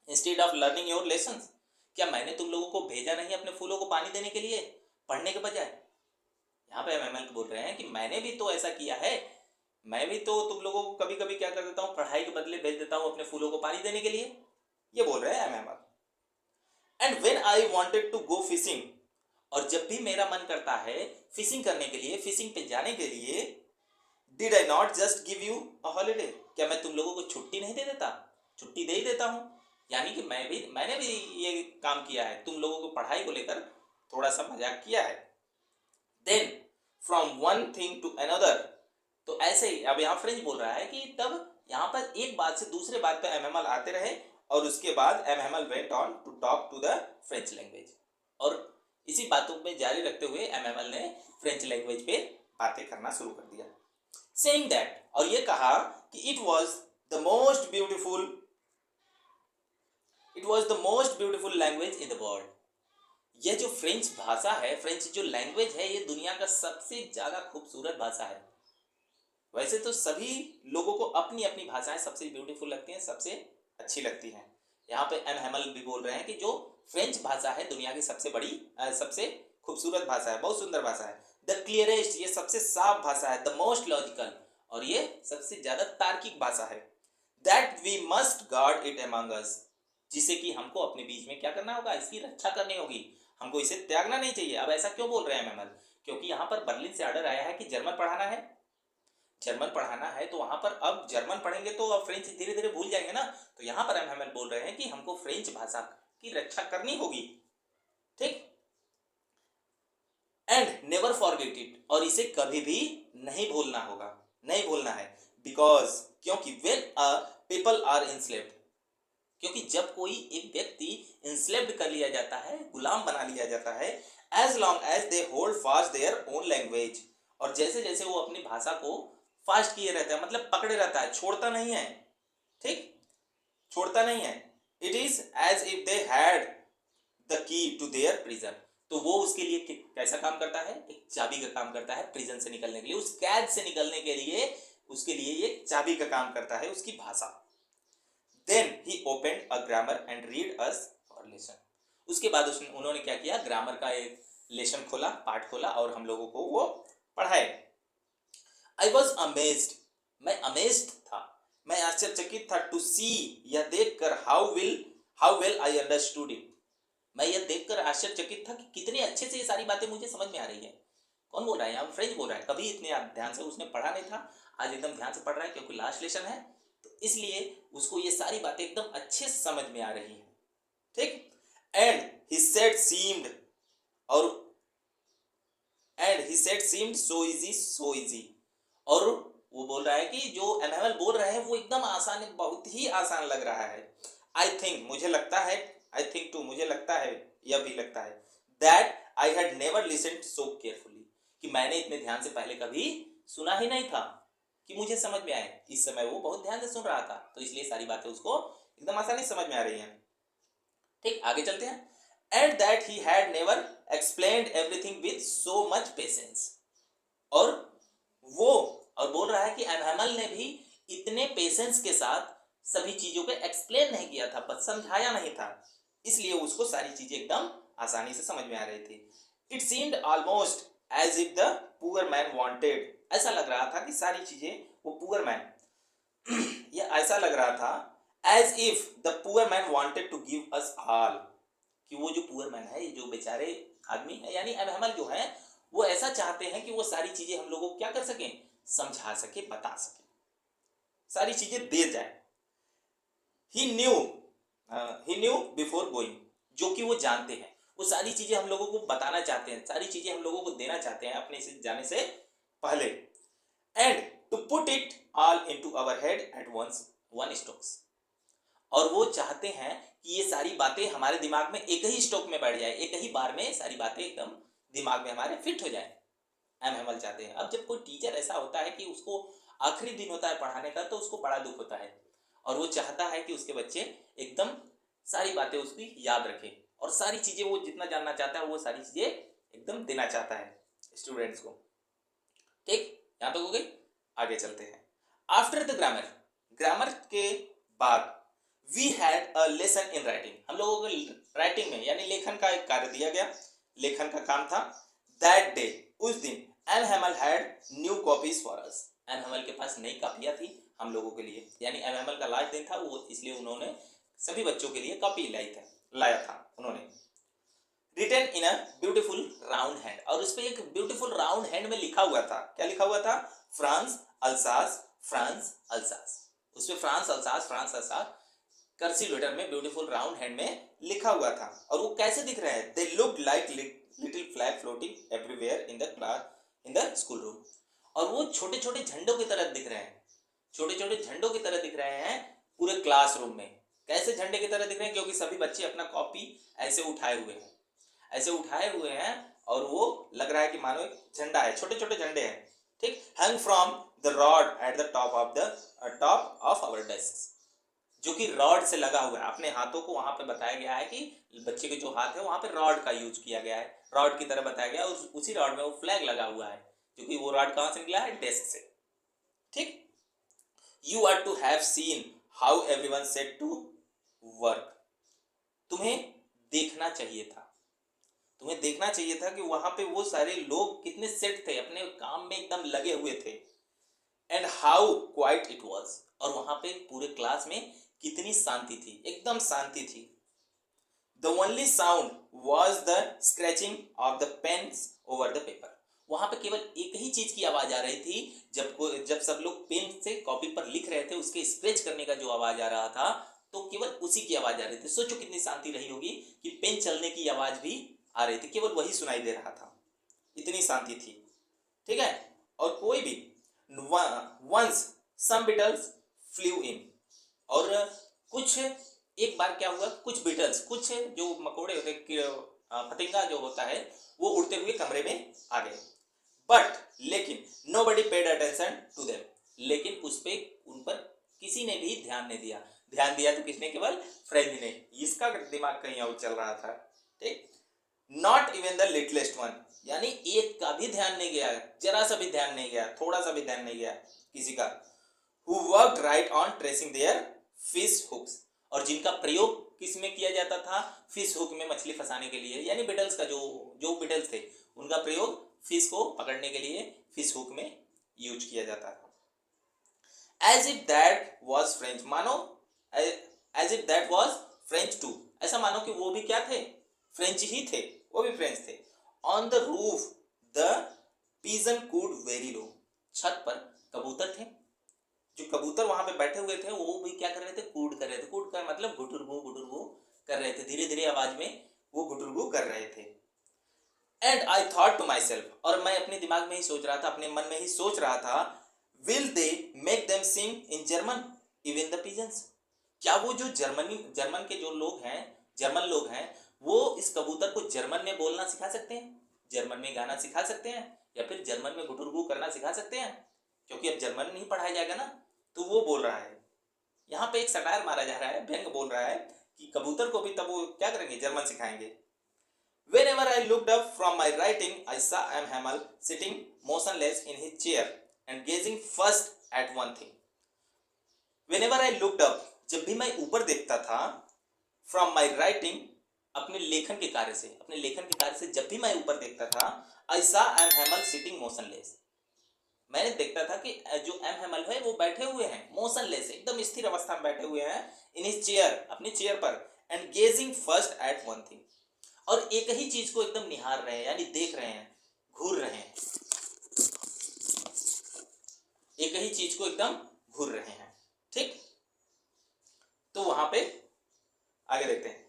instead of learning your lessons, क्या मैंने तुम लोगों को भेजा नहीं अपने फूलों को पानी देने के लिए पढ़ने के बजाय। यहाँ पे एमएमएल बोल रहे हैं कि मैंने भी तो ऐसा किया है, मैं भी तो तुम लोगों को कभी कभी क्या कर देता हूँ, पढ़ाई के बदले भेज देता हूँ अपने फूलों को पानी देने के लिए, ये बोल रहे हैं एमएमएल। And when I wanted to go fishing, और जब भी मेरा मन करता है फिशिंग करने के लिए, फिशिंग पे जाने के लिए, did I not just give you a holiday, क्या मैं तुम लोगों को छुट्टी नहीं दे देता, छुट्टी दे ही देता हूँ। यानी कि मैंने भी ये काम किया है, तुम लोगों को पढ़ाई को लेकर थोड़ा सा मजाक किया है। Then from one thing to another, तो ऐसे ही अब यहाँ फ्रेंच बोल रहा है कि तब यहाँ पर एक बात से दूसरे बात पे एमएमएल आते रहे, और उसके बाद एमएमएल went on to talk to the French language, और इसी बातों में जारी रखते हुए एमएमएल ने फ्रेंच लैंग्वेज पे बातें करना शुरू कर दिया। सेइंग दैट, और ये कहा कि it was the most beautiful language in the world, यह जो फ्रेंच भाषा है, फ्रेंच जो लैंग्वेज है, ये दुनिया का सबसे ज्यादा खूबसूरत भाषा है। वैसे तो सभी लोगों को अपनी अपनी भाषाएं सबसे ब्यूटीफुल लगती हैं, सबसे अच्छी लगती हैं। यहाँ पे एम हेमल भी बोल रहे हैं कि जो फ्रेंच भाषा है दुनिया की सबसे बड़ी सबसे खूबसूरत भाषा है, बहुत सुंदर भाषा है। द क्लियरेस्ट, ये सबसे साफ भाषा है। द मोस्ट लॉजिकल, और ये सबसे ज्यादा तार्किक भाषा है। That we must guard it among us, जिसे कि हमको अपने बीच में क्या करना होगा, इसकी रक्षा करनी होगी, हमको इसे त्यागना नहीं चाहिए। अब ऐसा क्यों बोल रहे हैं एमएमएल, क्योंकि यहाँ पर बर्लिन से ऑर्डर आया है कि जर्मन पढ़ाना है, जर्मन पढ़ाना है, तो वहां पर अब जर्मन पढ़ेंगे तो अब फ्रेंच धीरे धीरे भूल जाएंगे ना। तो यहाँ पर एमएमएल बोल रहे हैं कि हमको फ्रेंच भाषा की रक्षा करनी होगी, ठीक। एंड नेवर फॉरगेट इट, और इसे कभी भी नहीं भूलना होगा, नहीं भूलना है। बिकॉज, क्योंकि when a people are enslaved, क्योंकि जब कोई एक व्यक्ति इंस्लेव्ड कर लिया जाता है, गुलाम बना लिया जाता है, as long as they hold fast their own language, और जैसे जैसे वो अपनी भाषा को फास्ट किए रहता है, मतलब पकड़े रहता है, छोड़ता नहीं है, ठीक, छोड़ता नहीं है। It is as if they had the key to their prison, तो वो उसके लिए कैसा काम करता है, एक चाबी का काम करता है प्रिजन से निकलने के लिए, उस कैद से निकलने के लिए उसके लिए ये चाबी का काम करता है, उसकी भाषा। Then he opened a grammar and read us our lesson, उसके बाद उन्होंने क्या किया, ग्रामर का एक लेसन खोला, पाठ खोला, और हम लोगों को वो पढ़ाए। आई वॉज अमेज्ड, मैं अमेज्ड था, मैं आश्चर्यचकित था, टू सी, यह देखकर, how well I understood it, मैं यह देखकर आश्चर्यचकित था कि कितने अच्छे से ये सारी बातें मुझे समझ में आ रही है। कौन बोल रहा है यहाँ, फ्रेंच बोल रहा है। कभी इतने ध्यान से उसने पढ़ा नहीं था, आज एकदम ध्यान से पढ़ रहा है, क्योंकि लास्ट लेसन है, तो इसलिए उसको ये सारी बातें एकदम अच्छे से समझ में आ रही है, ठीक। एंड ही सेड सीम्ड, और सो इजी, और वो बोल रहा है कि जो एमएमएल बोल रहे हैं वो एकदम आसान, बहुत ही आसान लग रहा है। आई थिंक, मुझे लगता है, आई थिंक टू, मुझे लगता है, यह भी लगता है, that I had never listened so carefully, कि मैंने इतने ध्यान से पहले कभी सुना ही नहीं था कि मुझे समझ में आए। इस समय वो बहुत ध्यान से सुन रहा था, तो इसलिए सारी बातें उसको एकदम आसानी समझ में आ रही हैं, ठीक। आगे चलते हैं। And that he had never explained everything with so much patience, और वो, और बोल रहा है कि एमएमएल ने भी इतने पेशेंस के साथ सभी चीजों को एक्सप्लेन नहीं किया था, बस समझाया नहीं था, इसलिए उसको सारी चीजें एकदम आसानी से समझ में आ रही थी। It seemed almost as if the poor man wanted, ऐसा लग रहा था कि सारी चीजें वो पुअर मैन या ऐसा लग रहा था as if the poor man wanted to give us all, कि वो जो पुअर मैन है, ये जो बेचारे आदमी है, यानी एमएमएल जो है, वो ऐसा चाहते हैं कि वो सारी चीजें हम लोगों को क्या कर सकें, समझा सके, बता सके, सारी चीजें दे जाए। ही न्यू बिफोर गोइंग, जो कि वो जानते हैं, वो सारी चीजें हम लोगों को बताना चाहते हैं, सारी चीजें हम लोगों को देना चाहते हैं अपने से जाने से पहले। And to put it all into our head at one strokes, और वो चाहते हैं कि ये सारी बातें हमारे दिमाग में एक ही स्ट्रोक में बैठ जाए, एक ही बार में सारी बातें एकदम दिमाग में हमारे फिट हो जाए, एमएमएल चाहते हैं। अब जब कोई टीचर ऐसा होता है कि उसको आखिरी दिन होता है पढ़ाने का, तो उसको बड़ा दुख होता है, और वो चाहता है कि उसके बच्चे एकदम सारी बातें उसकी याद रखें, और सारी चीजें वो जितना जानना चाहता है वो सारी चीजें एकदम देना चाहता है स्टूडेंट्स को, ठीक। यहां तक हो गई। आगे चलते हैं। आफ्टर द ग्रामर, ग्रामर के बाद we had a lesson in writing, हम लोगों को राइटिंग में यानी लेखन का एक कार्य दिया गया, लेखन का काम था। दैट डे, उस दिन, MML had new copies for us, MML के पास नई कॉपियां थी हम लोगों के लिए, यानी एमएमएल का लास्ट दिन था वो, इसलिए उन्होंने सभी बच्चों के लिए कॉपी लाया था उन्होंने। Written in a beautiful round hand, और उस पर एक ब्यूटीफुल राउंड हैंड में लिखा हुआ था, क्या लिखा हुआ था, फ्रांस अल्सास। उसमें फ्रांस अल्सास कर्सिव लेटर में ब्यूटीफुल राउंड हैंड में लिखा हुआ था। और वो कैसे दिख रहे हैं? They look like little flag floating everywhere in the class in the school room. और वो छोटे छोटे झंडों की तरह दिख रहे हैं, छोटे छोटे झंडों की तरह दिख रहे हैं पूरे क्लासरूम में। कैसे झंडे की तरह दिख रहे हैं? क्योंकि सभी बच्चे अपना कॉपी ऐसे उठाए हुए हैं और वो लग रहा है कि मानो एक झंडा है, छोटे छोटे झंडे हैं, ठीक। Hang from the rod at the top of our desk, जो कि रॉड से लगा हुआ है। अपने हाथों को वहां पे बताया गया है कि बच्चे के जो हाथ है वहां पे रॉड का यूज किया गया है, रॉड की तरह बताया गया है। उसी रॉड में वो फ्लैग लगा हुआ है, जो कि वो रॉड कहां से निकला है? डेस्क से, ठीक। You are to have seen how everyone set to work. तुम्हें देखना चाहिए था कि वहां पे वो सारे लोग कितने सेट थे, अपने काम में एकदम लगे हुए थे। And how quite it was, और वहां पे पूरे क्लास में कितनी शांति थी, एकदम शांति थी। The only sound was the scratching of the pens over the paper. वहां पे केवल एक ही चीज की आवाज आ रही थी, जब सब लोग पेन से कॉपी पर लिख रहे थे, उसके स्क्रैच करने का जो आवाज आ रहा था, तो केवल उसी की आवाज आ रही थी। सोचो कितनी शांति रही होगी कि पेन चलने की आवाज भी आ रही थी, केवल वही सुनाई दे रहा था, इतनी शांति थी, ठीक है। और कोई भी वंस सम बीटल्स फ्लू इन, और कुछ एक बार क्या हुआ, कुछ बीटल्स, कुछ जो मकोड़े होते, फतिंगा जो होता है, वो उड़ते हुए कमरे में आ गए। बट लेकिन nobody paid attention to them, लेकिन उन पर किसी ने भी ध्यान नहीं दिया। ध्यान दिया तो किसने? केवल फ्रेंच ने। इसका दिमाग कहीं और चल रहा था, ठीक। Not even the littlest one, यानी एक का भी ध्यान नहीं गया, जरा सा भी ध्यान नहीं गया, थोड़ा सा भी ध्यान नहीं गया किसी का। Who worked right on tracing their fish hooks, और जिनका प्रयोग किस में किया जाता था? फिश हुक में मछली फंसाने के लिए, यानी बिटल्स का जो बिटल्स थे उनका प्रयोग फिश को पकड़ने के लिए फिश हुक में यूज किया जाता था। As if that was French, मानो as if that was French too, ऐसा मानो कि वो भी क्या थे? फ्रेंच ही थे, वो भी फ्रेंच थे। On the roof the pigeon could very low, छत पर कबूतर थे। जो कबूतर वहां पे बैठे हुए थे वो भी क्या कर रहे थे? कूड कर रहे थे। कूड कर मतलब गुटुरगु कर रहे थे, धीरे धीरे आवाज में वो गुटुरगु कर रहे थे। And I thought to my self, और मैं अपने दिमाग में ही सोच रहा था, अपने मन में ही सोच रहा था, will they make them sing in German even the pigeons, क्या वो जो जर्मन के जो लोग हैं, जर्मन लोग हैं, वो इस कबूतर को जर्मन में बोलना सिखा सकते हैं, जर्मन में गाना सिखा सकते हैं, या फिर जर्मन में गुटुरगु करना सिखा सकते हैं? क्योंकि अब जर्मन नहीं पढ़ाया जाएगा ना, तो वो बोल रहा है। यहाँ पे एक सटायर मारा जा रहा है, व्यंग बोल रहा है कि कबूतर को भी तब वो क्या करेंगे? जर्मन सिखाएंगे। Whenever I looked up from my writing, I saw M. Hamel sitting motionless in his chair and gazing first at one thing. Whenever I looked up, जब भी मैं ऊपर देखता था, from my writing, अपने लेखन के कार्य से जब भी मैं ऊपर देखता था, I saw M. Hamel sitting motionless. मैंने देखता था कि जो एम हेमल है वो बैठे हुए हैं मोशनलेस, एकदम स्थिर अवस्था में बैठे हुए हैं, इन हिज चेयर, अपनी चेयर पर, and gazing first at one thing, और एक ही चीज को एकदम निहार रहे हैं, यानी देख रहे हैं, घूर रहे हैं, एक ही चीज को एकदम घूर रहे हैं, ठीक। तो वहां पे आगे देखते हैं।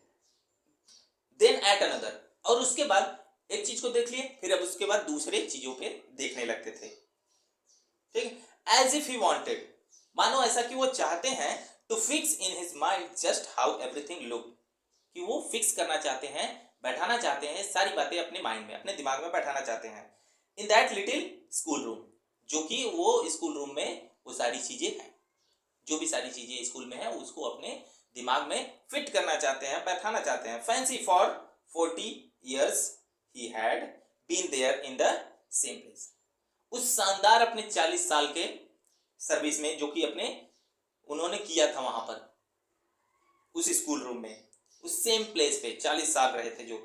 देन एट अनदर, और उसके बाद एक चीज को देख लिए, फिर अब उसके बाद दूसरे चीजों पे देखने लगते थे, ठीक। एज इफ ही वांटेड, मानो ऐसा कि वो चाहते हैं, to fix in his mind just how everything look, कि वो फिक्स करना चाहते हैं, बैठाना चाहते हैं, सारी बातें अपने माइंड में, अपने दिमाग में बैठाना चाहते हैं। In that little school room, जो कि वो स्कूल रूम में वो सारी चीजें हैं, जो भी सारी चीजें स्कूल में है उसको अपने दिमाग में फिट करना चाहते हैं, बैठाना चाहते हैं। Fancy for 40 years he had been there in the same place, उस शानदार अपने 40 साल के सर्विस में, जो कि अपने उन्होंने किया था वहां पर उस स्कूल रूम में, उस सेम प्लेस पे 40 साल रहे थे जो।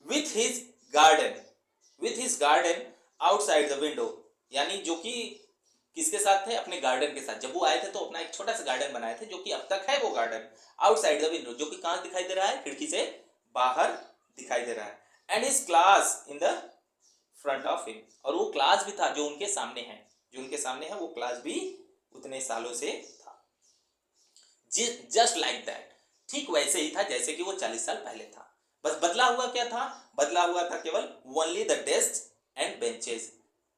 With his garden outside the window, यानी जो कि किसके साथ थे? अपने गार्डन के साथ। जब वो आए थे तो अपना एक छोटा सा गार्डन बनाए थे, जो कि अब तक है वो गार्डन, आउटसाइड द विंडो, जो कि कहां दिखाई दे रहा है? खिड़की से बाहर दिखाई दे रहा है। And his class in the front of him, और वो क्लास भी था जो उनके सामने है, जो उनके सामने है वो क्लास भी उतने सालों से था। जस्ट लाइक दैट, ठीक वैसे ही था जैसे कि वो 40 साल पहले था। बस बदला हुआ क्या था? बदला हुआ था केवल only the desk and benches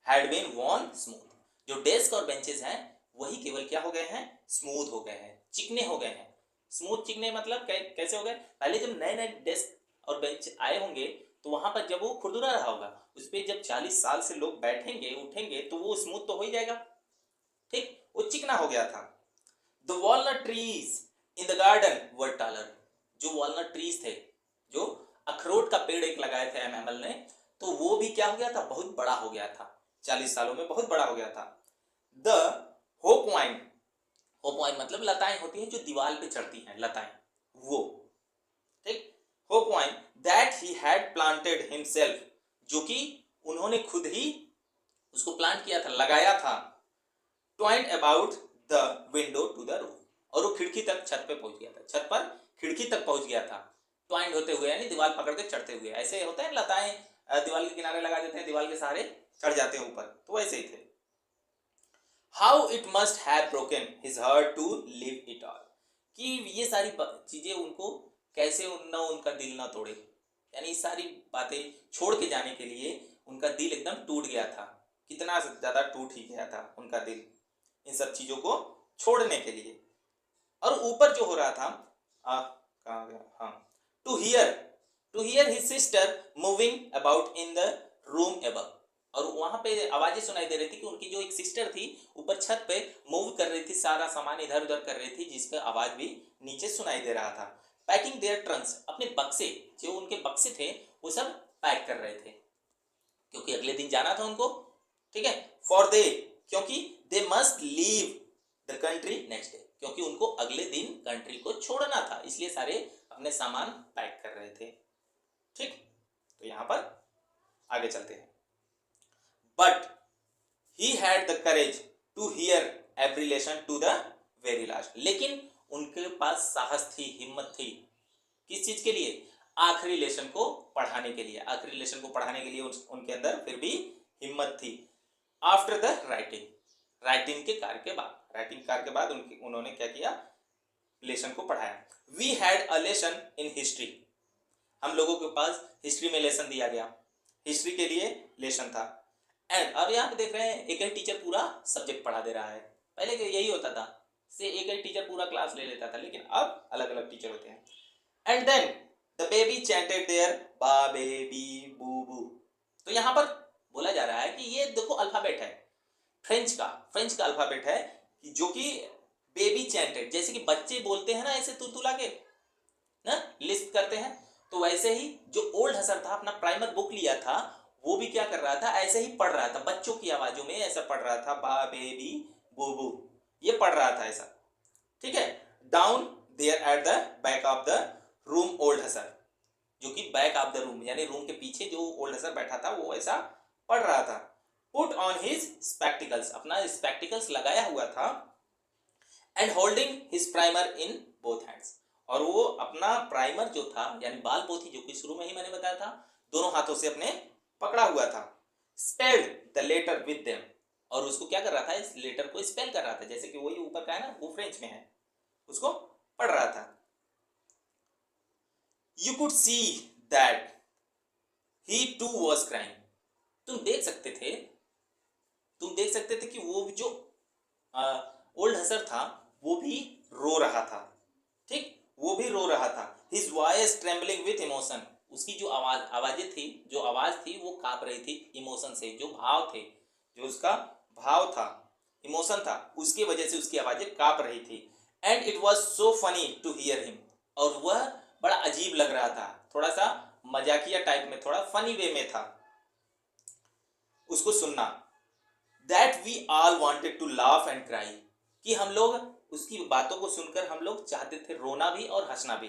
had been worn smooth. जो डेस्क और बेंचेस हैं वही केवल क्या हो गए हैं? स्मूथ हो गए हैं, चिकने हो गए हैं। स्मूथ चिकने मतलब कैसे हो गए? पहले जब नए नए डेस्क और बेंच आए होंगे तो वहां पर जब वो खुरदुरा रहा होगा, उस पर जब 40 साल से लोग बैठेंगे उठेंगे तो वो स्मूथ तो हो ही जाएगा, ठीक, वो चिकना हो गया था। The walnut trees in the garden were taller. जो वॉलनट ट्रीज थे, जो अखरोट का पेड़ एक लगाए थे एमएमएल ने, तो वो भी क्या हो गया था? बहुत बड़ा हो गया था, 40 सालों में बहुत बड़ा हो गया था। The hope wine, hope wine मतलब लताएं होती हैं जो दीवार पे चढ़ती हैं, लताएं, वो, ठीक, hope wine that he had planted himself, जो कि उन्होंने खुद ही उसको प्लांट किया था, लगाया था। Twined about the window to the room, और वो खिड़की तक, छत पे पहुंच गया था, छत पर खिड़की तक पहुंच गया था। ट्वाइंड होते हुए यानी दीवार पकड़ के चढ़ते हुए, ऐसे होता है लताएं दीवार के किनारे लगा देते हैं, दीवार के सहारे चढ़ जाते हैं ऊपर, तो वैसे ही थे। How it must have broken his heart to leave it all, कि ये सारी चीजें उनको कैसे उनका दिल ना तोड़े, यानी सारी बातें छोड़ के जाने के लिए उनका दिल एकदम टूट गया था। कितना ज्यादा टूट ही गया था उनका दिल इन सब चीजों को छोड़ने के लिए। और ऊपर जो हो रहा था, कहाँ गया, हाँ, to hear his sister moving about in the room above, और वहां पे आवाजें सुनाई दे रही थी कि उनकी जो एक सिस्टर थी ऊपर छत पे मूव कर रही थी, सारा सामान इधर उधर कर रही थी, जिसका आवाज भी नीचे सुनाई दे रहा था। पैकिंग देयर ट्रंक्स, अपने बक्से, जो उनके बक्से थे वो सब पैक कर रहे थे, क्योंकि अगले दिन जाना था उनको, ठीक है। फॉर दे, क्योंकि they must leave the country next day, क्योंकि उनको अगले दिन कंट्री को छोड़ना था, इसलिए सारे अपने सामान पैक कर रहे थे, ठीक। तो यहां पर आगे चलते हैं। But he had the courage to hear every lesson to the very last, लेकिन उनके पास साहस थी, हिम्मत थी, किस चीज के लिए? आखिरी लेसन को पढ़ाने के लिए, आखिरी लेसन को पढ़ाने के लिए उनके अंदर फिर भी हिम्मत थी। आफ्टर द राइटिंग, राइटिंग के कार्य के बाद, राइटिंग कार्य के बाद उन्होंने क्या किया? लेसन को पढ़ाया। We had a lesson in history, हम लोगों के पास हिस्ट्री में लेसन दिया गया, हिस्ट्री के लिए लेसन था। एंड अब यहाँ पे देख रहे हैं एक ही टीचर पूरा सब्जेक्ट पढ़ा दे रहा है, पहले यही होता था, से एक ही टीचर पूरा क्लास ले लेता था, लेकिन अब अलग अलग टीचर होते हैं। And then the baby chanted their ba be bi bu bu, तो यहाँ पर बोला जा रहा है कि ये देखो अल्फाबेट है फ्रेंच का अल्फाबेट है, कि जो कि बेबी चैंटेड, जैसे कि बच्चे बोलते हैं ना ऐसे तुलतुला के ना लिस्ट करते हैं, तो वैसे ही जो ओल्ड हसर था, अपना प्राइमर बुक लिया था, वो भी क्या कर रहा था? ऐसे ही पढ़ रहा था, बच्चों की आवाजों में ऐसा पढ़ रहा था, बा बेबी बू बू, ये पढ़ रहा था ऐसा, ठीक है। Down there at the back of the room old Hauser, जो कि बैक ऑफ द रूम यानी रूम के पीछे जो ओल्ड हसर बैठा था वो ऐसा पढ़ रहा था। पुट ऑन हिज स्पेक्टिकल्स, अपना स्पेक्टिकल्स लगाया हुआ था। And holding his primer in both hands, और वो अपना प्राइमर जो था यानी बाल पोथी, जो कि शुरू में ही मैंने बताया था, दोनों हाथों से अपने पकड़ा हुआ था। Spelled the letter with them, और उसको क्या कर रहा था? इस लेटर को स्पेल कर रहा था, जैसे कि वही ऊपर का है ना, वो फ्रेंच में है, उसको पढ़ रहा था। You could see that he too was crying, तुम देख सकते थे कि वो जो ओल्ड हसर था वो भी रो रहा था, ठीक, वो भी रो रहा था। His voice trembling with emotion, उसकी जो आवाजें थी, जो आवाज थी वो कांप रही थी इमोशन से, जो भाव थे, जो उसका भाव था, इमोशन था, उसकी वजह से उसकी आवाजें कांप रही थी। And it was so funny to hear him, और वह बड़ा अजीब लग रहा था, थोड़ा सा मजाकिया टाइप में, थोड़ा फनी वे में था उसको सुनना। That we all wanted to laugh and cry, कि हम लोग उसकी बातों को सुनकर हम लोग चाहते थे रोना भी और हंसना भी।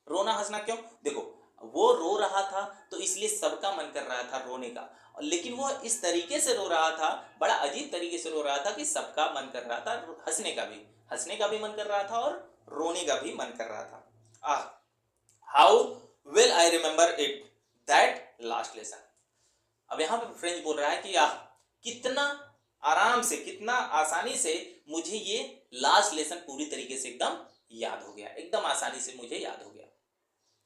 रोना हंसना क्यों? देखो, वो रो रहा था तो इसलिए सबका मन कर रहा था रोने का, लेकिन वो इस तरीके से रो रहा था, बड़ा अजीब तरीके से रो रहा था कि सबका मन कर रहा था हंसने का भी मन कर रहा था और रोने का भी मन कर रहा था। How well I remember it that last lesson. अब यहाँ पे फ्रेंच बोल रहा है कि कितना आराम से, कितना आसानी से मुझे ये लास्ट लेसन पूरी तरीके से एकदम याद हो गया, एकदम आसानी से मुझे याद हो गया।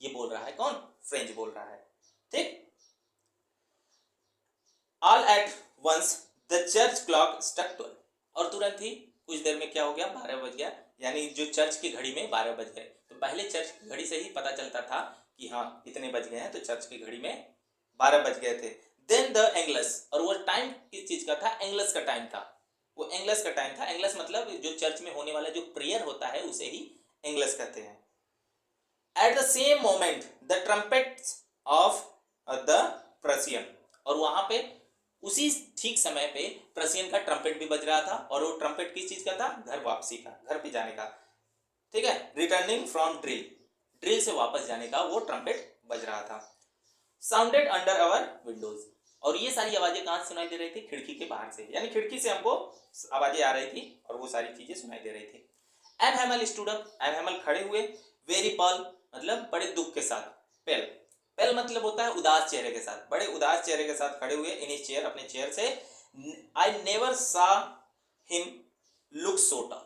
ये बोल रहा है कौन? फ्रेंच बोल रहा है। ठीक। All at once the church clock struck 12, और तुरंत ही कुछ देर में क्या हो गया? 12 बज गया, यानी जो चर्च की घड़ी में 12 बज गए। तो पहले चर्च की घड़ी से ही पता चलता था कि हाँ इतने बज गए हैं, तो चर्च की घड़ी में 12 बज गए थे। देन द एंग्लस, और वो टाइम किस चीज का था? एंग्लस का टाइम था, वो एंग्लस का टाइम था। एंग्लस मतलब जो चर्च में होने वाला जो प्रेयर होता है उसे ही एंग्लस कहते हैं। At the same moment the trumpets of the Prussian, और वहां पे उसी ठीक समय पे प्रसियन का ट्रम्पेट भी बज रहा था, और वो ट्रम्पेट किस चीज का था? घर वापसी का, घर पे जाने का। ठीक है, रिटर्निंग फ्रॉम ड्रिल, ड्रिल से वापस जाने का वो ट्रम्पेट बज रहा था। साउंडेड अंडर आवर विंडोज, और ये सारी आवाजें कहां से सुनाई दे रही थी? खिड़की के बाहर से, यानी खिड़की से हमको आवाजें आ रही थी और वो सारी चीजें सुनाई दे रही थी। M Hamel stood up, M Hamel खड़े हुए। वेरी पल मतलब बड़े दुख के साथ। पेल, पेल मतलब होता है उदास चेहरे के साथ, बड़े उदास चेहरे के साथ खड़े हुए। इन चेयर, अपने चेयर से। आई नेवर सा हिम लुक सो टॉल,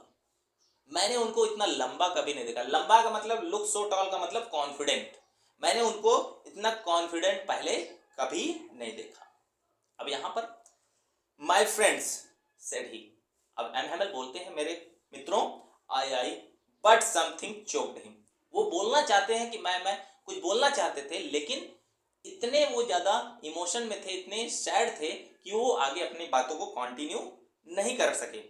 मैंने उनको इतना लंबा कभी नहीं देखा। लंबा का मतलब, लुक सो टॉल का मतलब कॉन्फिडेंट, मैंने उनको इतना कॉन्फिडेंट पहले कभी नहीं देखा। अब यहां पर माई फ्रेंड्स सेड ही, अब एम हैमल बोलते हैं मेरे मित्रों, आई बट समथिंग चोक्ड हिम, वो बोलना चाहते हैं कि मैं कुछ बोलना चाहते थे, लेकिन इतने वो ज्यादा इमोशन में थे, इतने सैड थे कि वो आगे अपनी बातों को कंटिन्यू नहीं कर सके,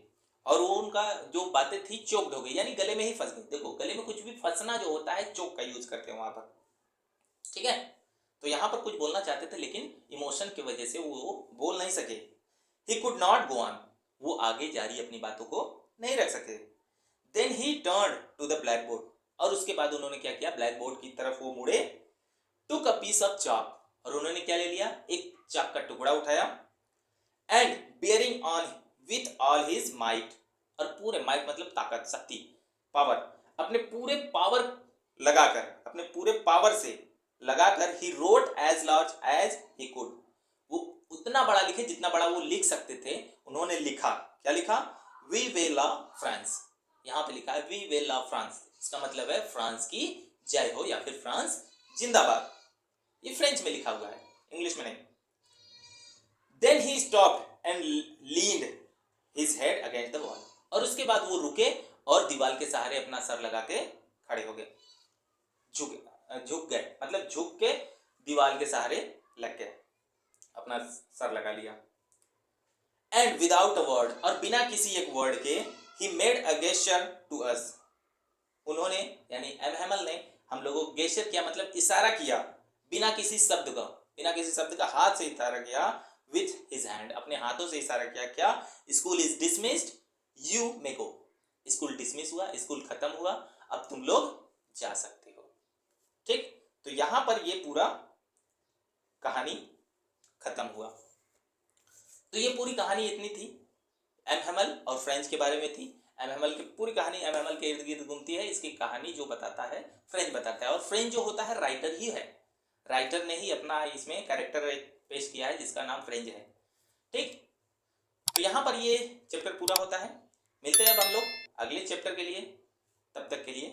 और वो उनका जो बातें थी चोक्ड हो गई, यानी गले में ही फंस गई। देखो गले में कुछ भी फंसना जो होता है चोक का यूज करते हैं वहां पर। ठीक है, तो यहां पर कुछ बोलना चाहते थे लेकिन इमोशन की वजह से वो बोल नहीं सके। He could not go on, वो आगे जारी अपनी बातों को नहीं रख सके। Then he turn to the blackboard, और उसके बाद उन्होंने क्या किया? ब्लैक बोर्ड की तरफ वो मुड़े। टुक अ पीस ऑफ चाक, और उन्होंने क्या ले लिया? एक चाक का टुकड़ा उठाया। And bearing on with all his might, और पूरे माइट मतलब ताकत, शक्ति, पावर, अपने पूरे पावर लगाकर, अपने पूरे पावर से लगाकर he wrote as large as he could, वो उतना बड़ा लिखे जितना बड़ा वो लिख सकते थे। उन्होंने लिखा, क्या लिखा? वी विल लव फ्रांस, यहां पे लिखा है वी विल लव फ्रांस, इसका मतलब है फ्रांस की जय हो या फिर फ्रांस जिंदाबाद। ये फ्रेंच में लिखा हुआ है, इंग्लिश में नहीं। Then he stopped and leaned his head against the wall, और उसके बाद वो रुके और दीवार के सहारे अपना सर लगा के खड़े हो गए, झुक गए, मतलब झुक के दीवार के सहारे लग गए, अपना सर लगा लिया। एंड विदाउट अ वर्ड, और बिना किसी एक वर्ड के, he made a gesture to us, उन्होंने यानी एम हैमल ने हम लोगों को गेस्चर किया, मतलब इशारा किया, बिना किसी शब्द का, बिना किसी शब्द का हाथ से इशारा किया। विथ हिज हैंड, अपने हाथों से इशारा किया। क्या? School is dismissed, you may go, school dismiss हुआ, स्कूल खत्म हुआ, अब तुम लोग जा सकते हो। ठीक, तो यहां पर ये पूरा कहानी खत्म हुआ। तो ये पूरी कहानी इतनी थी, एम हैमल और फ्रेंच के बारे में थी। एम हैमल की पूरी कहानी एम हैमल के इर्द गिर्द घूमती है। इसकी कहानी जो बताता है फ्रेंच बताता है, और फ्रेंच जो होता है राइटर ही है, राइटर ने ही अपना इसमें कैरेक्टर पेश किया है जिसका नाम फ्रेंच है। ठीक, तो यहाँ पर ये चैप्टर पूरा होता है। मिलते हैं अब हम लोग अगले चैप्टर के लिए, तब तक के लिए